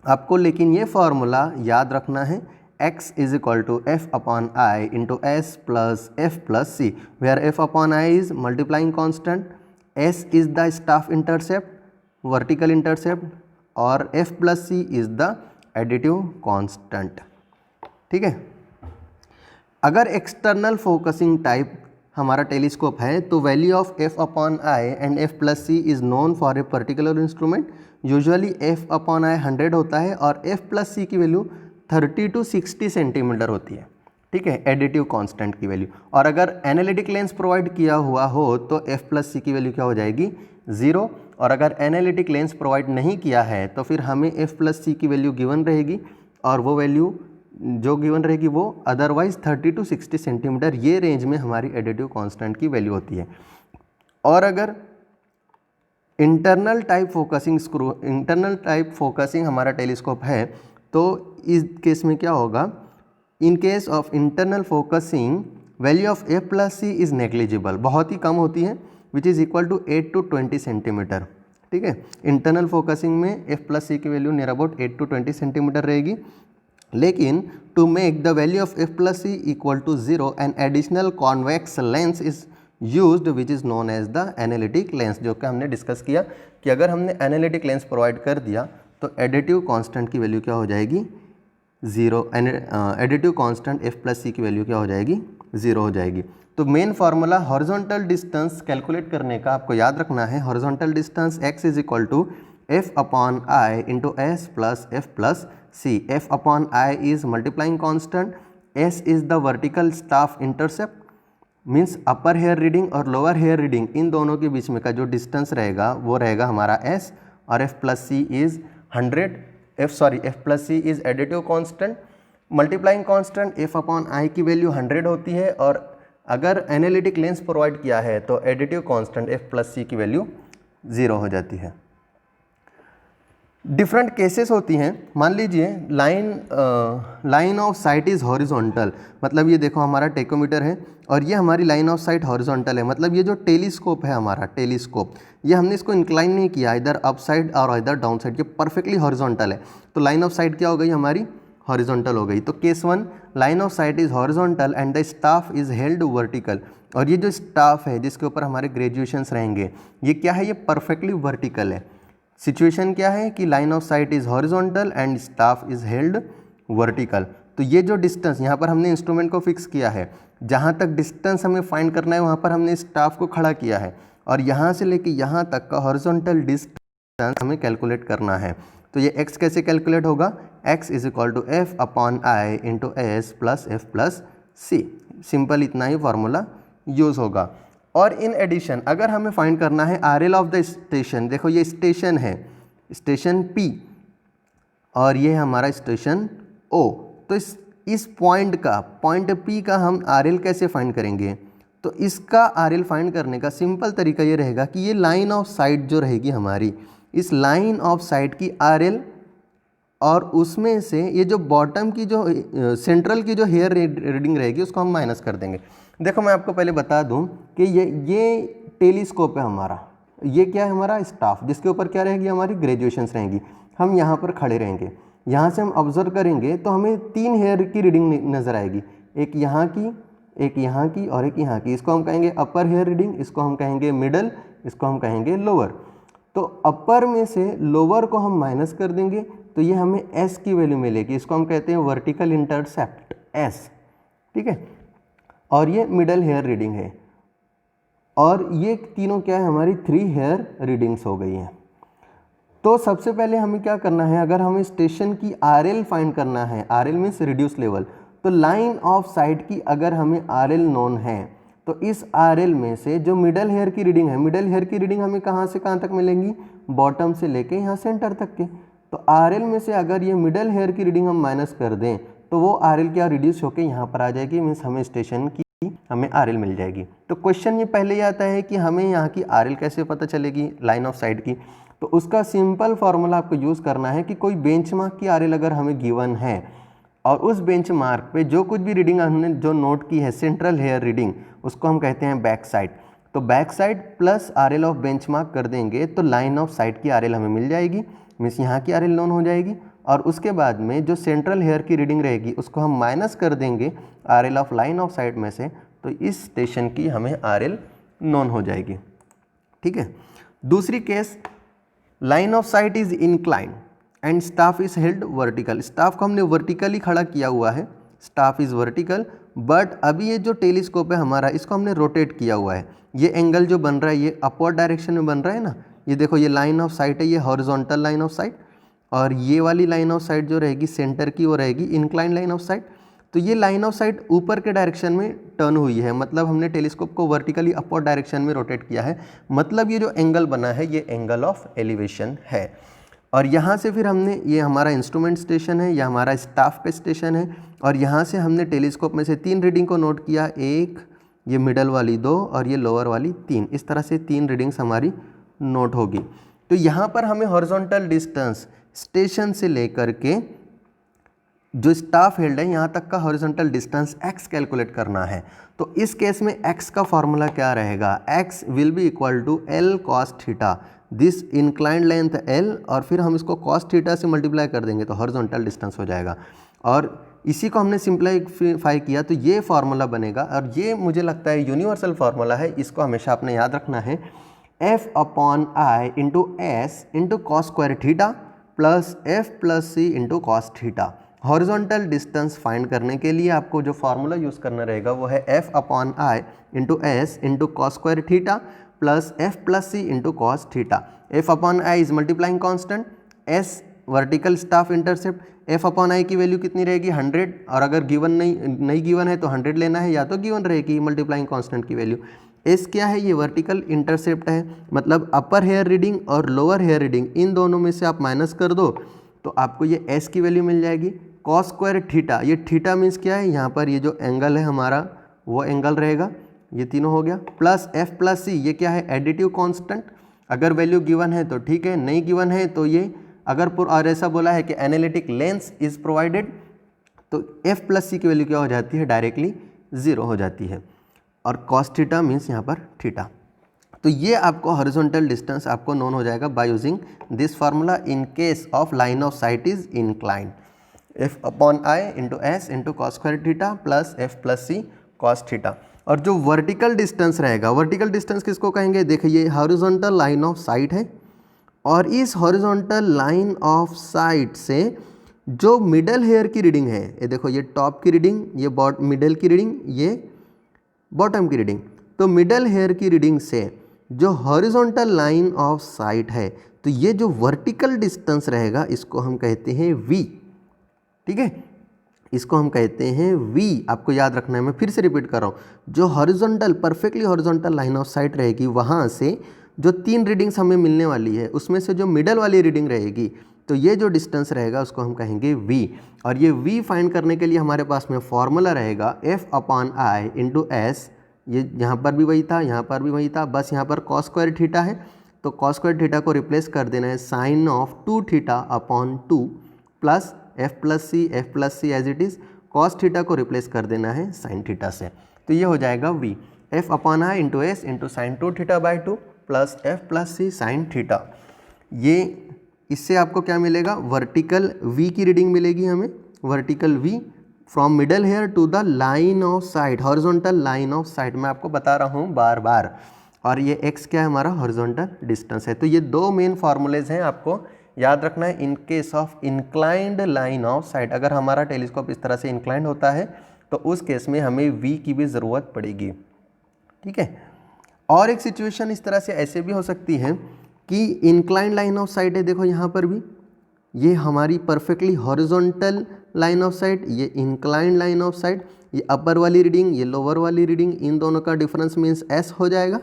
आपको, लेकिन ये फार्मूला याद रखना है, x is equal to F upon I into S plus F plus C, where F upon I is multiplying constant, s is the staff intercept, vertical intercept, और f plus C is the additive constant. ठीक है, अगर external focusing type हमारा telescope है तो value of f upon I and f plus C is known for a particular instrument usually f upon I 100 होता है और f प्लस सी की वैल्यू 30 to 60 सेंटीमीटर होती है, ठीक है, एडिटिव कांस्टेंट की वैल्यू। और अगर एनालिटिक लेंस प्रोवाइड किया हुआ हो तो f प्लस सी की वैल्यू क्या हो जाएगी 0, और अगर एनालिटिक लेंस प्रोवाइड नहीं किया है तो फिर हमें f प्लस सी की वैल्यू गिवन रहेगी, और वो वैल्यू जो गिवन रहेगी वो अदरवाइज 30 to 60 सेंटीमीटर, ये रेंज में हमारी एडिटिव कांस्टेंट की वैल्यू होती है। और अगर इंटरनल टाइप फोकसिंग हमारा टेलीस्कोप है तो इस केस में क्या होगा, in case of internal focusing value of f plus C is negligible, बहुत ही कम होती है, which is equal to 8 to 20 centimetre, ठीक है। इंटरनल फोकसिंग में f प्लस सी की value near about 8 to 20 centimetre रहेगी। लेकिन to make the value of f plus C equal to 0 N additional convex lens is used which is known as the analytic lens, जो कि हमने discuss किया कि अगर हमने एनालिटिक लेंस प्रोवाइड कर दिया तो एडिटिव कांस्टेंट की वैल्यू क्या हो जाएगी 0, additive constant f plus C की वैल्यू क्या हो जाएगी 0 हो जाएगी। तो main formula horizontal distance calculate करने का आपको याद रखना है, horizontal distance x is equal to f upon I into S plus f plus C. f upon I is multiplying constant, s is the vertical staff intercept, means upper hair reading और lower hair reading इन दोनों के बीच में का जो distance रहेगा वो रहेगा हमारा s, और f plus C is 100, f plus C is additive constant, multiplying constant f upon I की वैल्यू 100 होती है, और अगर एनालिटिक लेंस प्रोवाइड किया है तो additive constant f plus C की वैल्यू 0 हो जाती है। डिफरेंट केसेस होती हैं, मान लीजिए line of site is horizontal, मतलब ये देखो हमारा टेकोमीटर है और ये हमारी लाइन ऑफ साइट हॉरिजॉन्टल है, मतलब ये जो टेलीस्कोप है हमारा टेलीस्कोप, ये हमने इसको इंक्लाइन नहीं किया इधर अप साइड और इधर डाउन साइड, ये परफेक्टली हॉरिजॉन्टल है, तो लाइन ऑफ साइट क्या हो गई हमारी हॉरिजॉन्टल हो गई। तो case 1 line of site is horizontal and the staff is held vertical, और ये जो स्टाफ है जिसके ऊपर हमारे ग्रेजुएशंस रहेंगे ये क्या है, ये परफेक्टली वर्टिकल है। सिचुएशन क्या है कि line of site is horizontal and staff is held vertical. तो ये जो डिस्टेंस यहाँ पर हमने इंस्ट्रूमेंट को फिक्स किया है, जहाँ तक डिस्टेंस हमें फाइंड करना है वहाँ पर हमने स्टाफ को खड़ा किया है, और यहाँ से लेके यहाँ तक का हॉरिजॉन्टल डिस्टेंस हमें कैलकुलेट करना है। तो ये x कैसे कैलकुलेट होगा, x is equal to f upon I into S plus f plus C, simple इतना ही फार्मूला यूज़ होगा। और इन एडिशन अगर हमें फाइंड करना है RL ऑफ द स्टेशन, देखो ये स्टेशन है, स्टेशन P और ये हमारा स्टेशन O, तो इस पॉइंट P का हम RL कैसे फाइंड करेंगे, तो इसका RL फाइंड करने का सिंपल तरीका ये रहेगा कि ये लाइन ऑफ साइट जो रहेगी हमारी, इस लाइन ऑफ साइट की RL और उसमें से ये जो बॉटम की जो सेंट्रल की जो हेयर रीडिंग रहेगी उसको हम माइनस कर देंगे। देखो मैं आपको पहले बता दूं कि ये टेलीस्कोप है हमारा, ये क्या है हमारा स्टाफ, जिसके ऊपर क्या रहेगी हमारी ग्रेजुएशंस रहेंगी। हम यहाँ पर खड़े रहेंगे, यहाँ से हम ऑब्जर्व करेंगे तो हमें 3 हेयर की रीडिंग नज़र आएगी, एक यहाँ की, एक यहाँ की और एक यहाँ की। इसको हम कहेंगे अपर हेयर रीडिंग, इसको हम कहेंगे मिडल, इसको हम कहेंगे लोअर। तो अपर में से लोअर को हम माइनस कर देंगे तो ये हमें S की वैल्यू मिलेगी, इसको हम कहते हैं वर्टिकल इंटरसेप्ट S, ठीक है। और ये मिडल हेयर रीडिंग है, और ये तीनों क्या है हमारी 3 हेयर रीडिंग्स हो गई हैं। तो सबसे पहले हमें क्या करना है, अगर हमें स्टेशन की RL फाइंड करना है, RL मीन्स रिड्यूस लेवल, तो लाइन ऑफ साइट की अगर हमें RL नोन है तो इस RL में से जो मिडल हेयर की रीडिंग है, मिडल हेयर की रीडिंग हमें कहाँ से कहाँ तक मिलेंगी, बॉटम से लेके यहाँ सेंटर तक के। तो RL में से अगर ये मिडल हेयर की रीडिंग हम माइनस कर दें तो वो RL क्या रिड्यूस होकर यहाँ पर आ जाएगी, मीन्स हमें स्टेशन की हमें RL मिल जाएगी। तो क्वेश्चन ये पहले ही आता है कि हमें यहाँ की RL कैसे पता चलेगी लाइन ऑफ साइट की, तो उसका सिंपल फार्मूला आपको यूज़ करना है कि कोई बेंचमार्क की RL अगर हमें गिवन है और उस बेंचमार्क पे जो कुछ भी रीडिंग हमने जो नोट की है सेंट्रल हेयर रीडिंग, उसको हम कहते हैं बैक साइड। तो back side plus RL of benchmark कर देंगे तो लाइन ऑफ साइट की RL हमें मिल जाएगी, मीन्स यहाँ की RL नोन हो जाएगी। और उसके बाद में जो सेंट्रल हेयर की रीडिंग रहेगी उसको हम माइनस कर देंगे RL of line of site में से, तो इस स्टेशन की हमें RL नोन हो जाएगी, ठीक है। दूसरी case, line of site is incline and staff is held vertical, staff को हमने वर्टिकली खड़ा किया हुआ है, स्टाफ इज वर्टिकल, बट अभी ये जो टेलीस्कोप है हमारा इसको हमने रोटेट किया हुआ है। ये एंगल जो बन रहा है ये अपवर्ड डायरेक्शन में बन रहा है ना, ये देखो ये लाइन ऑफ साइट है, ये हॉरिजॉन्टल लाइन ऑफ साइट, और ये वाली लाइन ऑफ साइट जो रहेगी सेंटर की वो रहेगी इंक्लाइन लाइन ऑफ साइट। तो ये लाइन ऑफ साइट ऊपर के डायरेक्शन में टर्न हुई है, मतलब हमने टेलीस्कोप को वर्टिकली अपवर्ड डायरेक्शन में रोटेट किया है, मतलब ये जो एंगल बना है ये एंगल ऑफ एलिवेशन है। और यहाँ से फिर हमने, ये हमारा इंस्ट्रूमेंट स्टेशन है, यह हमारा स्टाफ का स्टेशन है, और यहाँ से हमने टेलीस्कोप में से 3 रीडिंग को नोट किया, 1, ये मिडल वाली 2 और ये लोअर वाली 3। इस तरह से 3 रीडिंग्स हमारी नोट होगी। तो यहाँ पर हमें हॉरिजॉन्टल डिस्टेंस स्टेशन से लेकर के जो स्टाफ हेल्ड है यहाँ तक का हॉरिजॉन्टल डिस्टेंस x कैलकुलेट करना है। तो इस केस में x का फॉर्मूला क्या रहेगा, x will be equal to L cos theta, this inclined length L, और फिर हम इसको cos थीटा से मल्टीप्लाई कर देंगे तो हॉरिजॉन्टल डिस्टेंस हो जाएगा। और इसी को हमने सिंप्लीफाई किया तो ये फार्मूला बनेगा, और ये मुझे लगता है यूनिवर्सल फार्मूला है, इसको हमेशा आपने याद रखना है, F/I into S into cos square theta plus F plus C into cos theta. Horizontal distance find करने के लिए आपको जो फार्मूला यूज़ करना रहेगा वो है F/I into S into cos square theta plus F plus C into cos theta. F/I is multiplying constant, S vertical staff intercept, F/I की वैल्यू कितनी रहेगी 100, और अगर गिवन नहीं गिवन है तो 100 लेना है, या तो गिवन रहेगी मल्टीप्लाइंग कॉन्स्टेंट की वैल्यू। S क्या है, ये वर्टिकल इंटरसेप्ट है, मतलब अपर हेयर रीडिंग और लोअर हेयर रीडिंग इन दोनों में से आप माइनस कर दो तो आपको ये S की वैल्यू मिल जाएगी। कॉस स्क्वायर थीटा, ये थीटा मीन्स क्या है, यहाँ पर ये जो एंगल है हमारा वो एंगल रहेगा, ये तीनों हो गया, प्लस F प्लस C, ये क्या है एडिटिव कांस्टेंट, अगर वैल्यू गिवन है तो ठीक है, नहीं गिवन है तो ये अगर और ऐसा बोला है कि एनालिटिक लेंस इज प्रोवाइडेड तो F प्लस C की वैल्यू क्या हो जाती है, डायरेक्टली 0 हो जाती है, और कॉस थीटा मीन्स यहाँ पर थीटा। तो ये आपको हॉरिजॉन्टल डिस्टेंस आपको नोन हो जाएगा by using this formula in case of line of site is inclined, F/I into S into cos square theta plus F plus C cos theta. और जो वर्टिकल डिस्टेंस रहेगा, vertical distance किसको कहेंगे, देखिए ये हॉरिजॉन्टल लाइन ऑफ साइट है, और इस हॉरिजॉन्टल लाइन ऑफ साइट से जो मिडल हेयर की रीडिंग है, ये देखो ये टॉप की रीडिंग, ये मिडल की रीडिंग, ये बॉटम की रीडिंग, तो मिडल हेयर की रीडिंग से जो हॉरिजॉन्टल लाइन ऑफ साइट है, तो ये जो वर्टिकल डिस्टेंस रहेगा इसको हम कहते हैं V, ठीक है, इसको हम कहते हैं V। आपको याद रखना है, मैं फिर से रिपीट कर रहा हूँ, जो horizontal perfectly horizontal line of site रहेगी वहाँ से जो 3 रीडिंग्स हमें मिलने वाली है उसमें से जो मिडल वाली रीडिंग रहेगी तो ये जो डिस्टेंस रहेगा उसको हम कहेंगे V। और ये V फाइंड करने के लिए हमारे पास में फॉर्मूला रहेगा F/I इंटू S, ये यहाँ पर भी वही था, यहाँ पर भी वही था, बस यहाँ पर कॉस स्क्वायर थीटा है तो कॉस स्क्वायर थीटा को रिप्लेस कर देना है sine of 2 theta upon 2 plus F plus C as it is, cos theta को रिप्लेस कर देना है साइन थीटा से, तो ये हो जाएगा V। F/I into S into sine 2 theta by 2 plus F plus C sine theta. ये इससे आपको क्या मिलेगा, वर्टिकल V की रीडिंग मिलेगी हमें, vertical V from middle hair to the line of sight, horizontal line of sight, मैं आपको बता रहा हूँ बार बार। और ये x क्या है, हमारा हॉरिजॉन्टल डिस्टेंस है। तो ये 2 मेन फार्मूलेज हैं, आपको याद रखना है इन case of inclined line of site. अगर हमारा टेलीस्कोप इस तरह से इंक्लाइंड होता है तो उस केस में हमें V की भी ज़रूरत पड़ेगी, ठीक है। और एक सिचुएशन इस तरह से ऐसे भी हो सकती है कि इंक्लाइंड लाइन ऑफ साइट है, देखो यहाँ पर भी ये हमारी perfectly horizontal line of site, ये इंक्लाइंड लाइन ऑफ साइट, ये अपर वाली रीडिंग, ये लोअर वाली रीडिंग, इन दोनों का डिफरेंस मीन्स S हो जाएगा।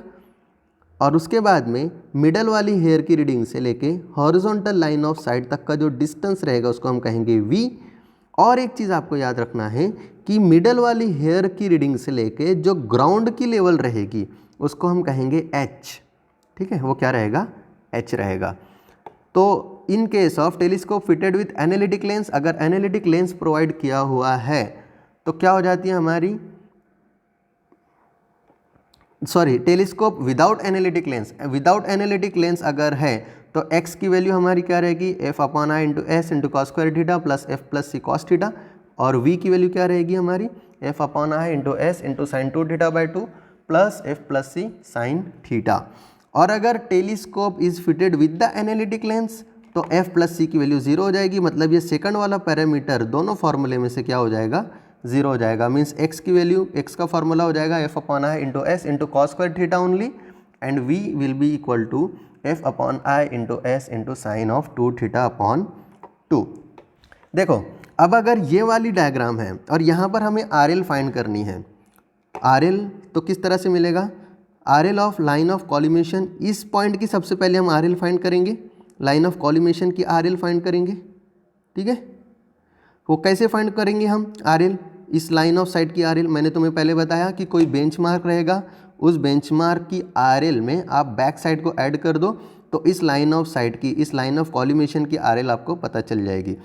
और उसके बाद में मिडल वाली हेयर की रीडिंग से लेके हॉरिजॉन्टल लाइन ऑफ साइट तक का जो डिस्टेंस रहेगा उसको हम कहेंगे V। और एक चीज़ आपको याद रखना है कि मिडल वाली हेयर की रीडिंग से लेके जो ग्राउंड की लेवल रहेगी उसको हम कहेंगे H, ठीक है, वो क्या रहेगा, H रहेगा। तो इन case of telescope fitted with analytic lens, अगर एनालिटिक लेंस प्रोवाइड किया हुआ है तो क्या हो जाती है हमारी, sorry telescope without analytic lens, without analytic lens अगर है तो x की वैल्यू हमारी क्या रहेगी, F/I into S into cos square theta plus F plus C cos theta, और V की वैल्यू क्या रहेगी हमारी, F/I into S into sine 2 theta by 2 plus F plus C sine theta. और अगर telescope is fitted with the analytic lens तो F plus C की value 0 हो जाएगी, मतलब ये सेकंड वाला पैरामीटर दोनों फार्मूले में से क्या हो जाएगा, 0 हो जाएगा। मीन्स x की वैल्यू, x का फार्मूला हो जाएगा F/I into S into cos square theta only, and V will be equal to F upon I into S into sine of 2 theta upon 2। देखो अब अगर ये वाली डायग्राम है और यहाँ पर हमें आर एल फाइंड करनी है, आर एल तो किस तरह से मिलेगा, are L of line of collimation, इस पॉइंट की सबसे पहले हम आर एल फाइंड करेंगे, लाइन ऑफ कॉलिमेशन की आर एल फाइंड करेंगे। ठीक है, वो कैसे फाइंड करेंगे हम आर एल, इस लाइन ऑफ साइड की आर एल, मैंने तुम्हें पहले बताया कि कोई बेंचमार्क रहेगा, उस बेंचमार्क की आर एल में आप बैक साइड को ऐड कर दो तो इस लाइन ऑफ साइड की, इस लाइन ऑफ कॉलिमेशन की आर एल आपको पता चल जाएगी।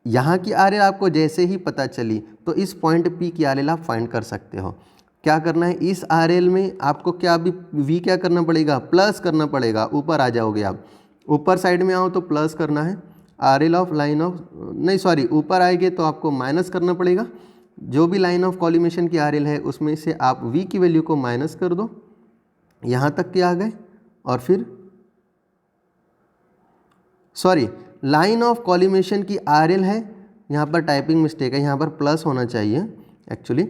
यहाँ की आर एल आपको जैसे ही पता चली तो इस पॉइंट पी की आर एल आप फाइंड कर सकते हो। क्या करना है, इस आर एल में आपको क्या भी वी क्या करना पड़ेगा, प्लस करना पड़ेगा, ऊपर आ जाओगे आप, ऊपर साइड में आओ तो प्लस करना है, are L of line of, नहीं सॉरी ऊपर आएंगे तो आपको माइनस करना पड़ेगा, जो भी लाइन ऑफ कॉलिमेशन की आर एल है उसमें से आप वी की वैल्यू को माइनस कर दो, यहाँ तक के आ गए, और फिर सॉरी लाइन ऑफ कॉलिमेशन की आर एल है, यहाँ पर टाइपिंग मिस्टेक है, यहाँ पर प्लस होना चाहिए एक्चुअली,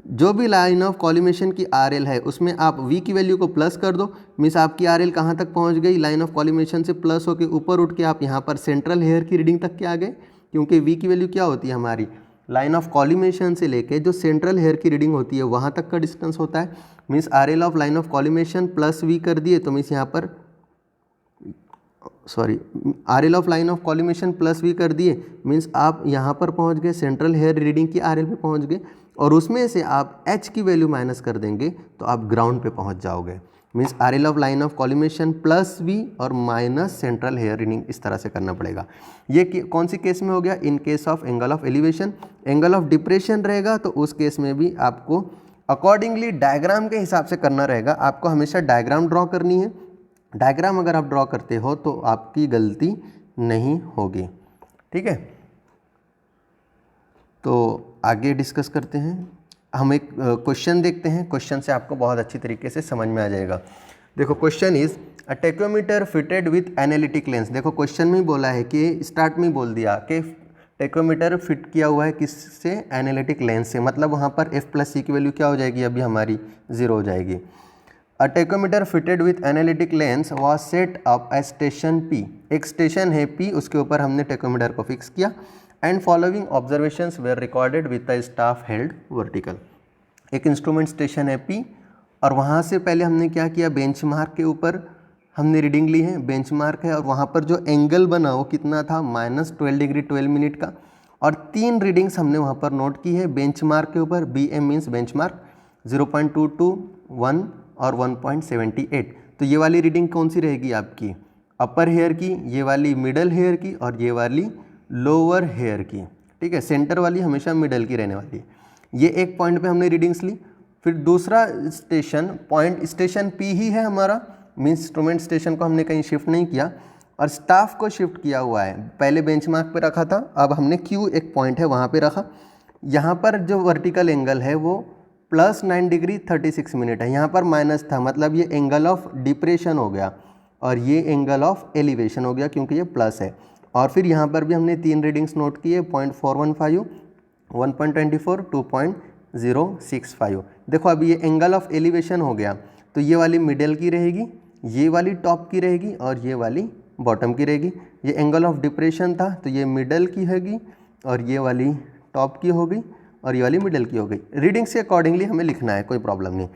जो भी लाइन ऑफ कॉलिमेशन की आर एल है उसमें आप वी की वैल्यू को प्लस कर दो, मीन्स आपकी आर एल कहाँ तक पहुँच गई, लाइन ऑफ कॉलिमेशन से प्लस होकर ऊपर उठ के आप यहाँ पर सेंट्रल हेयर की रीडिंग तक के आ गए, क्योंकि वी की वैल्यू क्या होती है हमारी, लाइन ऑफ कॉलिमेशन से लेके जो सेंट्रल हेयर की रीडिंग होती है वहाँ तक का डिस्टेंस होता है, means R L of line of collimation plus V कर दिए तो मीन्स यहाँ पर sorry R L of line of collimation plus V कर दिए, मीन्स आप यहाँ पर पहुँच गए, सेंट्रल हेयर रीडिंग की आर एल पे पहुँच गए, और उसमें से आप एच की वैल्यू माइनस कर देंगे तो आप ग्राउंड पे पहुँच जाओगे, means R L of line of collimation plus V और माइनस सेंट्रल हेयर रीडिंग, इस तरह से करना पड़ेगा। ये कौन सी केस में हो गया, इन case of angle of elevation. Angle of depression रहेगा तो उस केस में भी आपको अकॉर्डिंगली डायग्राम के हिसाब से करना रहेगा, आपको हमेशा डायग्राम ड्रॉ करनी है, डायग्राम अगर आप ड्रॉ करते हो तो आपकी गलती नहीं होगी। ठीक है, तो आगे डिस्कस करते हैं, हम एक क्वेश्चन देखते हैं, क्वेश्चन से आपको बहुत अच्छी तरीके से समझ में आ जाएगा। देखो question is a tacheometer fitted with analytic lens. देखो क्वेश्चन में ही बोला है कि स्टार्ट में ही बोल दिया कि टेकोमीटर फिट किया हुआ है किससे, एनालिटिक लेंस से, मतलब वहाँ पर एफ प्लस सी की वैल्यू क्या हो जाएगी, अभी हमारी 0 हो जाएगी। A tacheometer fitted with analytic lens was set up at station P, एक स्टेशन है P, उसके ऊपर हमने टेकोमीटर को फिक्स किया, and following observations were recorded with the staff held vertical. एक इंस्ट्रूमेंट स्टेशन है P और वहाँ से पहले हमने क्या किया, बेंचमार्क के ऊपर हमने रीडिंग ली है, बेंचमार्क है और वहाँ पर जो एंगल बना वो कितना था, -12 डिग्री 12 मिनट का, और 3 रीडिंग्स हमने वहाँ पर नोट की है बेंचमार्क के ऊपर, BM मीन्स बेंचमार्क, 0.22, 1 और 1.78। तो ये वाली रीडिंग कौन सी रहेगी आपकी, अपर हेयर की, ये वाली मिडल हेयर की और ये वाली लोअर हेयर की। ठीक है, सेंटर वाली हमेशा मिडल की रहने वाली है। ये एक पॉइंट पे हमने रीडिंग्स ली, फिर दूसरा स्टेशन पॉइंट स्टेशन P ही है हमारा, मीन्स इंस्ट्रूमेंट स्टेशन को हमने कहीं शिफ्ट नहीं किया और स्टाफ को शिफ्ट किया हुआ है, पहले बेंचमार्क पे रखा था, अब हमने Q एक पॉइंट है वहाँ पे रखा। यहाँ पर जो वर्टिकल एंगल है वो +9 डिग्री 36 मिनट है, यहाँ पर माइनस था, मतलब ये एंगल ऑफ डिप्रेशन हो गया और ये एंगल ऑफ एलिवेशन हो गया क्योंकि ये प्लस है। और फिर यहाँ पर भी हमने 3 रीडिंग्स नोट की है, 0.415, 1.24, 2.065। देखो अभी ये एंगल ऑफ एलिवेशन हो गया, तो ये वाली मिडल की रहेगी, ये वाली टॉप की रहेगी और ये वाली बॉटम की रहेगी। ये एंगल ऑफ डिप्रेशन था तो ये मिडल की होगी और ये वाली टॉप की हो गई और ये वाली मिडल की हो गई। रीडिंग्स के अकॉर्डिंगली हमें लिखना है, कोई प्रॉब्लम नहीं।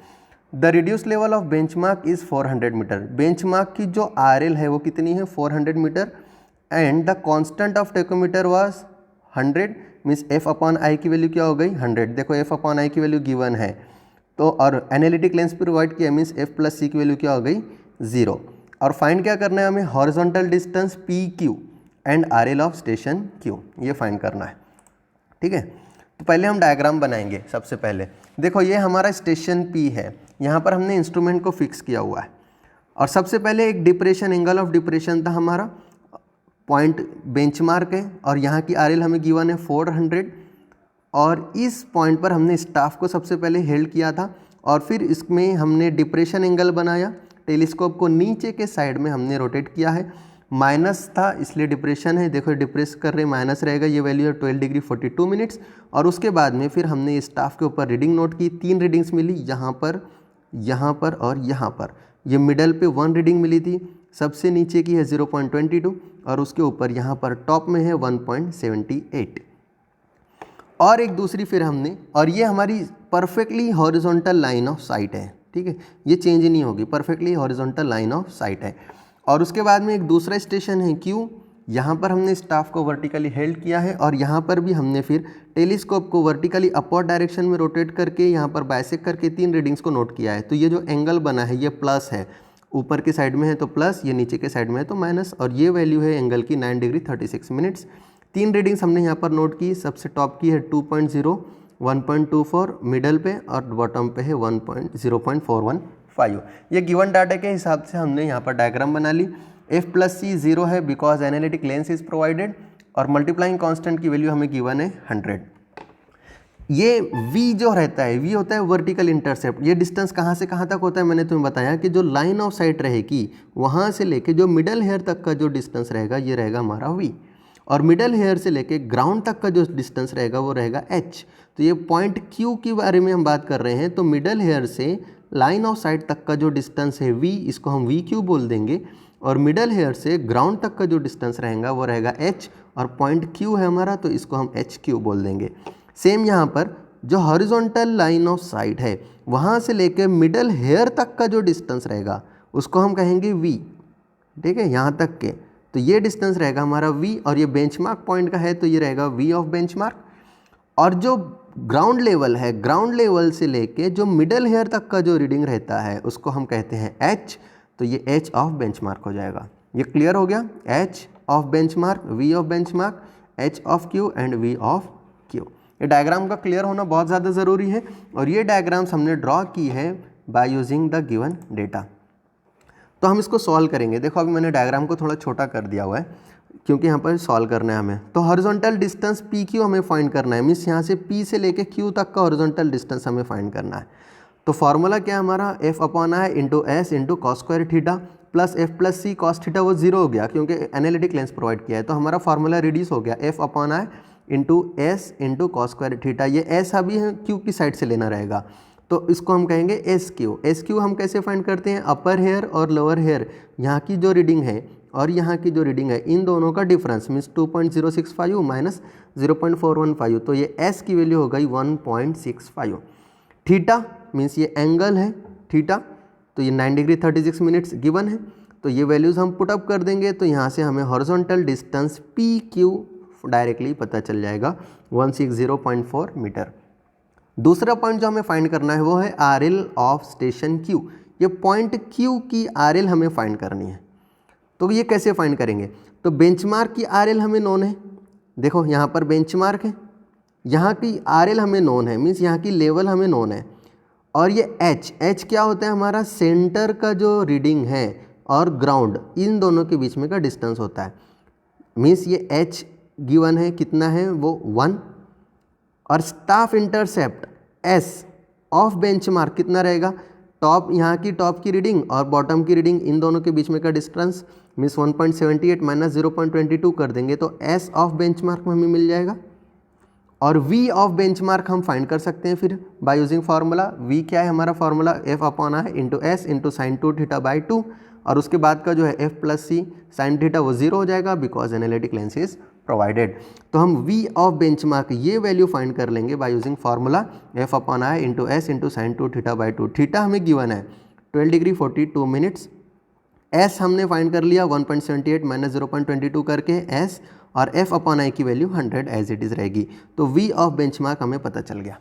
The reduce level of benchmark is 400 metre. Benchmark की जो RL है वो कितनी है, 400 metre, and the constant of tacheometer was 100, means F upon I की वैल्यू क्या हो गई, 100। देखो F अपॉन आई की वैल्यू गिवन है तो, और एनालिटिक लेंस प्रोवाइड किया, मीन्स F प्लस सी की वैल्यू क्या हो गई, 0। और फाइंड क्या करना है हमें, horizontal distance PQ and RL of station Q, ये फाइंड करना है। ठीक है, तो पहले हम डायग्राम बनाएंगे। सबसे पहले देखो ये हमारा स्टेशन P है, यहाँ पर हमने इंस्ट्रूमेंट को फिक्स किया हुआ है और सबसे पहले एक डिप्रेशन, एंगल ऑफ डिप्रेशन था हमारा, पॉइंट बेंचमार्क है और यहाँ की RL हमें गिवन है 400, और इस पॉइंट पर हमने स्टाफ को सबसे पहले हेल्ड किया था और फिर इसमें हमने डिप्रेशन एंगल बनाया, टेलीस्कोप को नीचे के साइड में हमने रोटेट किया है, माइनस था इसलिए डिप्रेशन है, देखो डिप्रेस कर रहे माइनस रहेगा, ये वैल्यू है 12 डिग्री 42 मिनट्स। और उसके बाद में फिर हमने स्टाफ के ऊपर रीडिंग नोट की, 3 रीडिंग्स मिली, यहाँ पर और यहाँ पर। ये मिडल पे 1 रीडिंग मिली थी, सबसे नीचे की है 0.22 और उसके ऊपर यहाँ पर टॉप में है 1.78। और एक दूसरी फिर हमने, और ये हमारी perfectly horizontal line of site है, ठीक है, ये चेंज नहीं होगी, perfectly horizontal line of site है। और उसके बाद में एक दूसरा स्टेशन है Q, यहाँ पर हमने स्टाफ को वर्टिकली हेल्ड किया है और यहाँ पर भी हमने फिर टेलीस्कोप को वर्टिकली अपवर्ड डायरेक्शन में रोटेट करके यहाँ पर बाइसेक्ट करके 3 रीडिंग्स को नोट किया है। तो ये जो एंगल बना है ये प्लस है, ऊपर के साइड में है तो प्लस, ये नीचे के साइड में है तो माइनस, और ये वैल्यू है एंगल की 9 डिग्री 36 मिनट्स। 3 रीडिंग्स हमने यहाँ पर नोट की, सबसे टॉप की है 2.0, 1.24 मिडल पे और बॉटम पे है 0.415। ये गिवन डाटा के हिसाब से हमने यहाँ पर डायग्राम बना ली। F+C 0 है because analytic lens is provided, और मल्टीप्लाइंग कांस्टेंट की वैल्यू हमें गिवन है 100। ये V जो रहता है, V होता है वर्टिकल इंटरसेप्ट। ये डिस्टेंस कहाँ से कहाँ तक होता है, मैंने तुम्हें बताया कि जो लाइन ऑफ साइट रहेगी वहाँ से लेके जो मिडल हेयर तक का जो डिस्टेंस रहेगा ये रहेगा हमारा V, और मिडल हेयर से लेके ग्राउंड तक का जो डिस्टेंस रहेगा वो रहेगा H। तो ये पॉइंट Q के बारे में हम बात कर रहे हैं, तो मिडल हेयर से लाइन ऑफ साइट तक का जो डिस्टेंस है V, इसको हम VQ बोल देंगे, और मिडल हेयर से ग्राउंड तक का जो डिस्टेंस रहेगा वो रहेगा H, और पॉइंट Q है हमारा तो इसको हम HQ बोल देंगे। सेम यहाँ पर जो हॉरिजॉन्टल लाइन ऑफ साइट है वहाँ से लेके मिडल हेयर तक का जो डिस्टेंस रहेगा उसको हम कहेंगे V, ठीक है, यहाँ तक के, तो ये डिस्टेंस रहेगा हमारा V, और ये बेंचमार्क पॉइंट का है तो ये रहेगा V ऑफ बेंचमार्क। और जो ग्राउंड लेवल है, ग्राउंड लेवल से लेके जो मिडल हेयर तक का जो रीडिंग रहता है उसको हम कहते हैं H, तो ये H ऑफ बेंचमार्क हो जाएगा। ये क्लियर हो गया, H of benchmark, V of benchmark, H of Q and V of Q। ये डायग्राम का क्लियर होना बहुत ज़्यादा ज़रूरी है, और ये डायग्राम्स हमने ड्रॉ की है by using the given data. तो हम इसको सॉल्व करेंगे। देखो अभी मैंने डायग्राम को थोड़ा छोटा कर दिया हुआ है क्योंकि यहाँ पर सॉल्व करना है हमें। तो हॉरिजॉन्टल डिस्टेंस PQ हमें फाइंड करना है, मीन्स यहाँ से P से लेके Q तक का हॉरिजॉन्टल डिस्टेंस हमें फाइंड करना है। तो फॉर्मूला क्या है हमारा, F/I into S into cos square theta plus F+C cos theta, वो 0 हो गया क्योंकि एनालिटिक लेंस प्रोवाइड किया है, तो हमारा फॉर्मूला रिड्यूस हो गया, F/I into S into cos square theta. ये S अभी है Q की साइड से लेना रहेगा, तो इसको हम कहेंगे SQ। SQ हम कैसे फाइंड करते हैं, अपर हेयर और लोअर हेयर यहाँ की जो रीडिंग है और यहाँ की जो रीडिंग है इन दोनों का डिफरेंस, मीन्स 2.065 माइनस 0.415, तो ये S की वैल्यू हो गई 1.65। थीटा मीन्स ये एंगल है थीटा, तो ये 9 डिग्री 36 मिनट्स गिवन है, तो ये वैल्यूज़ हम पुटअप कर देंगे, तो यहाँ से हमें हॉरिजॉन्टल डिस्टेंस PQ डायरेक्टली पता चल जाएगा 160.4 मीटर। दूसरा पॉइंट जो हमें फाइंड करना है वो है RL ऑफ स्टेशन Q। ये पॉइंट Q की RL हमें फाइंड करनी है, तो ये कैसे फाइंड करेंगे, तो बेंचमार्क की RL हमें नोन है, देखो यहाँ पर बेंचमार्क है, यहाँ की RL हमें नोन है, मीन्स यहाँ की लेवल हमें नोन है, और ये H क्या होता है हमारा सेंटर का जो रीडिंग है और ग्राउंड इन दोनों के बीच में का डिस्टेंस होता है, मीन्स ये H गिवन है कितना है वो 1, और staff intercept S of benchmark कितना रहेगा, टॉप यहाँ की टॉप की रीडिंग और बॉटम की रीडिंग इन दोनों के बीच में का डिस्टेंस, मीन्स 1.78 माइनस 0.22 कर देंगे तो S ऑफ बेंचमार्क में हमें मिल जाएगा। और V ऑफ बेंचमार्क हम फाइंड कर सकते हैं फिर बाय यूजिंग फार्मूला। V क्या है हमारा formula, F/I into S into sine 2 theta by 2, और उसके बाद का जो है F+C साइन थीटा वो 0 हो जाएगा because analytic lens is provided. तो हम V ऑफ बेंचमार्क ये वैल्यू फाइंड कर लेंगे by using formula F/I into S into sine 2 theta by 2। Theta हमें गिवन है 12 डिग्री 42 मिनट्स, S हमने फाइंड कर लिया 1.78 माइनस 0.22 करके S, और F/I की वैल्यू 100 एज इट इज़ रहेगी, तो V ऑफ बेंचमार्क हमें पता चल गया।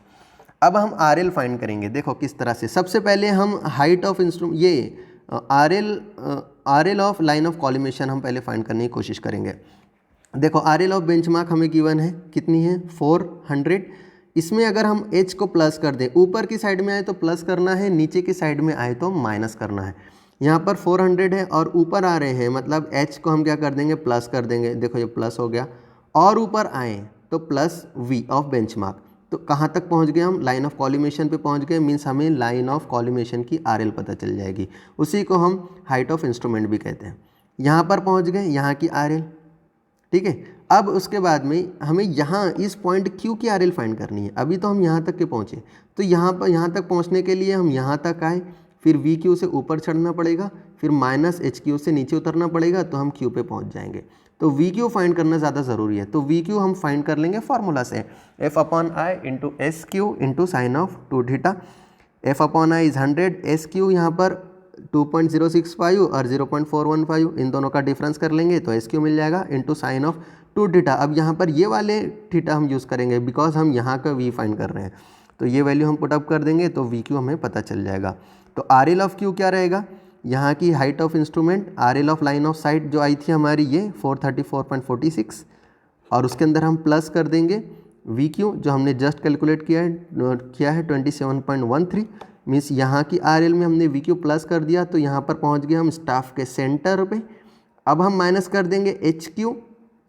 अब हम RL फाइंड करेंगे, देखो किस तरह से। सबसे पहले हम हाइट ऑफ इंस्ट्रूमेंट, ये RL of line of collimation हम पहले फाइंड करने की कोशिश करेंगे। देखो RL ऑफ बेंचमार्क हमें गिवन है कितनी है 400, इसमें अगर हम H को प्लस कर दें, ऊपर की साइड में आए तो प्लस करना है, नीचे की साइड में आए तो माइनस करना है। यहाँ पर 400 है और ऊपर आ रहे हैं, मतलब H को हम क्या कर देंगे प्लस कर देंगे, देखो ये प्लस हो गया, और ऊपर आए तो प्लस V ऑफ बेंचमार्क। तो कहाँ तक पहुँच गए हम, लाइन ऑफ कॉलिमेशन पे पहुँच गए, मीन्स हमें लाइन ऑफ कॉलिमेशन की RL पता चल जाएगी, उसी को हम हाइट ऑफ इंस्ट्रूमेंट भी कहते हैं। यहाँ पर पहुँच गए, यहाँ की RL, ठीक है। अब उसके बाद में हमें यहाँ इस पॉइंट Q की RL फाइंड करनी है। अभी तो हम यहाँ तक के पहुँचे, तो यहाँ तक पहुँचने के लिए हम यहाँ तक आए, फिर वी क्यू से ऊपर चढ़ना पड़ेगा, फिर माइनस एच क्यू से नीचे उतरना पड़ेगा, तो हम क्यू पे पहुंच जाएंगे। तो वी क्यू फाइंड करना ज़्यादा ज़रूरी है। तो वी क्यू हम फाइंड कर लेंगे फार्मूला से, F upon I into S Q into sine of 2 theta. F upon I is 100, S Q यहाँ पर 2.065 और 0.415, इन दोनों का डिफरेंस कर लेंगे तो एस क्यू मिल जाएगा इंटू साइन ऑफ 2 थीटा। अब यहाँ पर ये वाले थीटा हम यूज़ करेंगे बिकॉज हम यहाँ का वी फाइंड कर रहे हैं, तो ये वैल्यू हम पुटअप कर देंगे तो वी क्यू हमें पता चल जाएगा। तो आर एल ऑफ क्यू क्या रहेगा, यहाँ की height of instrument, are L of line of site जो आई थी हमारी ये 434.46, और उसके अंदर हम प्लस कर देंगे वी क्यू जो हमने जस्ट कैलकुलेट किया है 27.13, मीन्स यहाँ की आर एल में हमने वी क्यू प्लस कर दिया तो यहाँ पर पहुँच गए हम स्टाफ के सेंटर पे। अब हम माइनस कर देंगे H Q,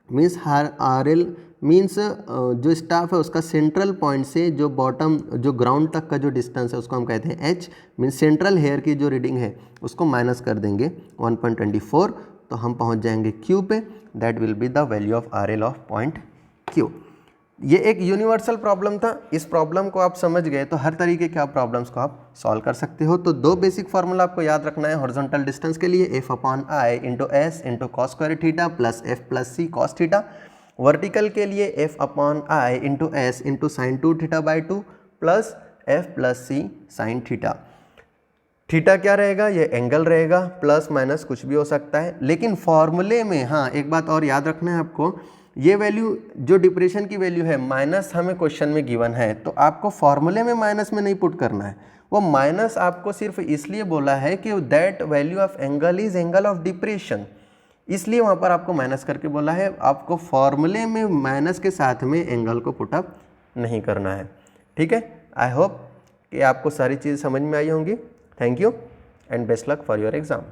means R L means जो स्टाफ है उसका सेंट्रल पॉइंट से जो बॉटम जो ग्राउंड तक का जो डिस्टेंस है उसको हम कहते हैं एच, मीन्स सेंट्रल हेयर की जो रीडिंग है उसको माइनस कर देंगे 1.24, तो हम पहुंच जाएंगे क्यू पे। That will be the value of are L of point Q. ये एक यूनिवर्सल प्रॉब्लम था, इस प्रॉब्लम को आप समझ गए तो हर तरीके के आप प्रॉब्लम्स को आप सॉल्व कर सकते हो। तो 2 बेसिक फार्मूला आपको याद रखना है हॉरिजॉन्टल डिस्टेंस के लिए, F upon I into S into cos square theta plus F plus C cos theta. Vertical के लिए F upon I into S into sine 2 theta by 2 plus F plus C sine theta. Theta क्या रहेगा, ये angle रहेगा, plus minus कुछ भी हो सकता है, लेकिन फॉर्मूले में हाँ एक बात और याद रखना है आपको, ये वैल्यू जो डिप्रेशन की वैल्यू है माइनस हमें क्वेश्चन में गिवन है, तो आपको फॉर्मूले में माइनस में नहीं पुट करना है। वो माइनस आपको सिर्फ इसलिए बोला है कि that value of angle is angle of depression, इसलिए वहाँ पर आपको माइनस करके बोला है। आपको फॉर्मूले में माइनस के साथ में एंगल को पुटअप नहीं करना है। ठीक है, आई होप कि आपको सारी चीज़ समझ में आई होंगी। Thank you and best luck for your exam.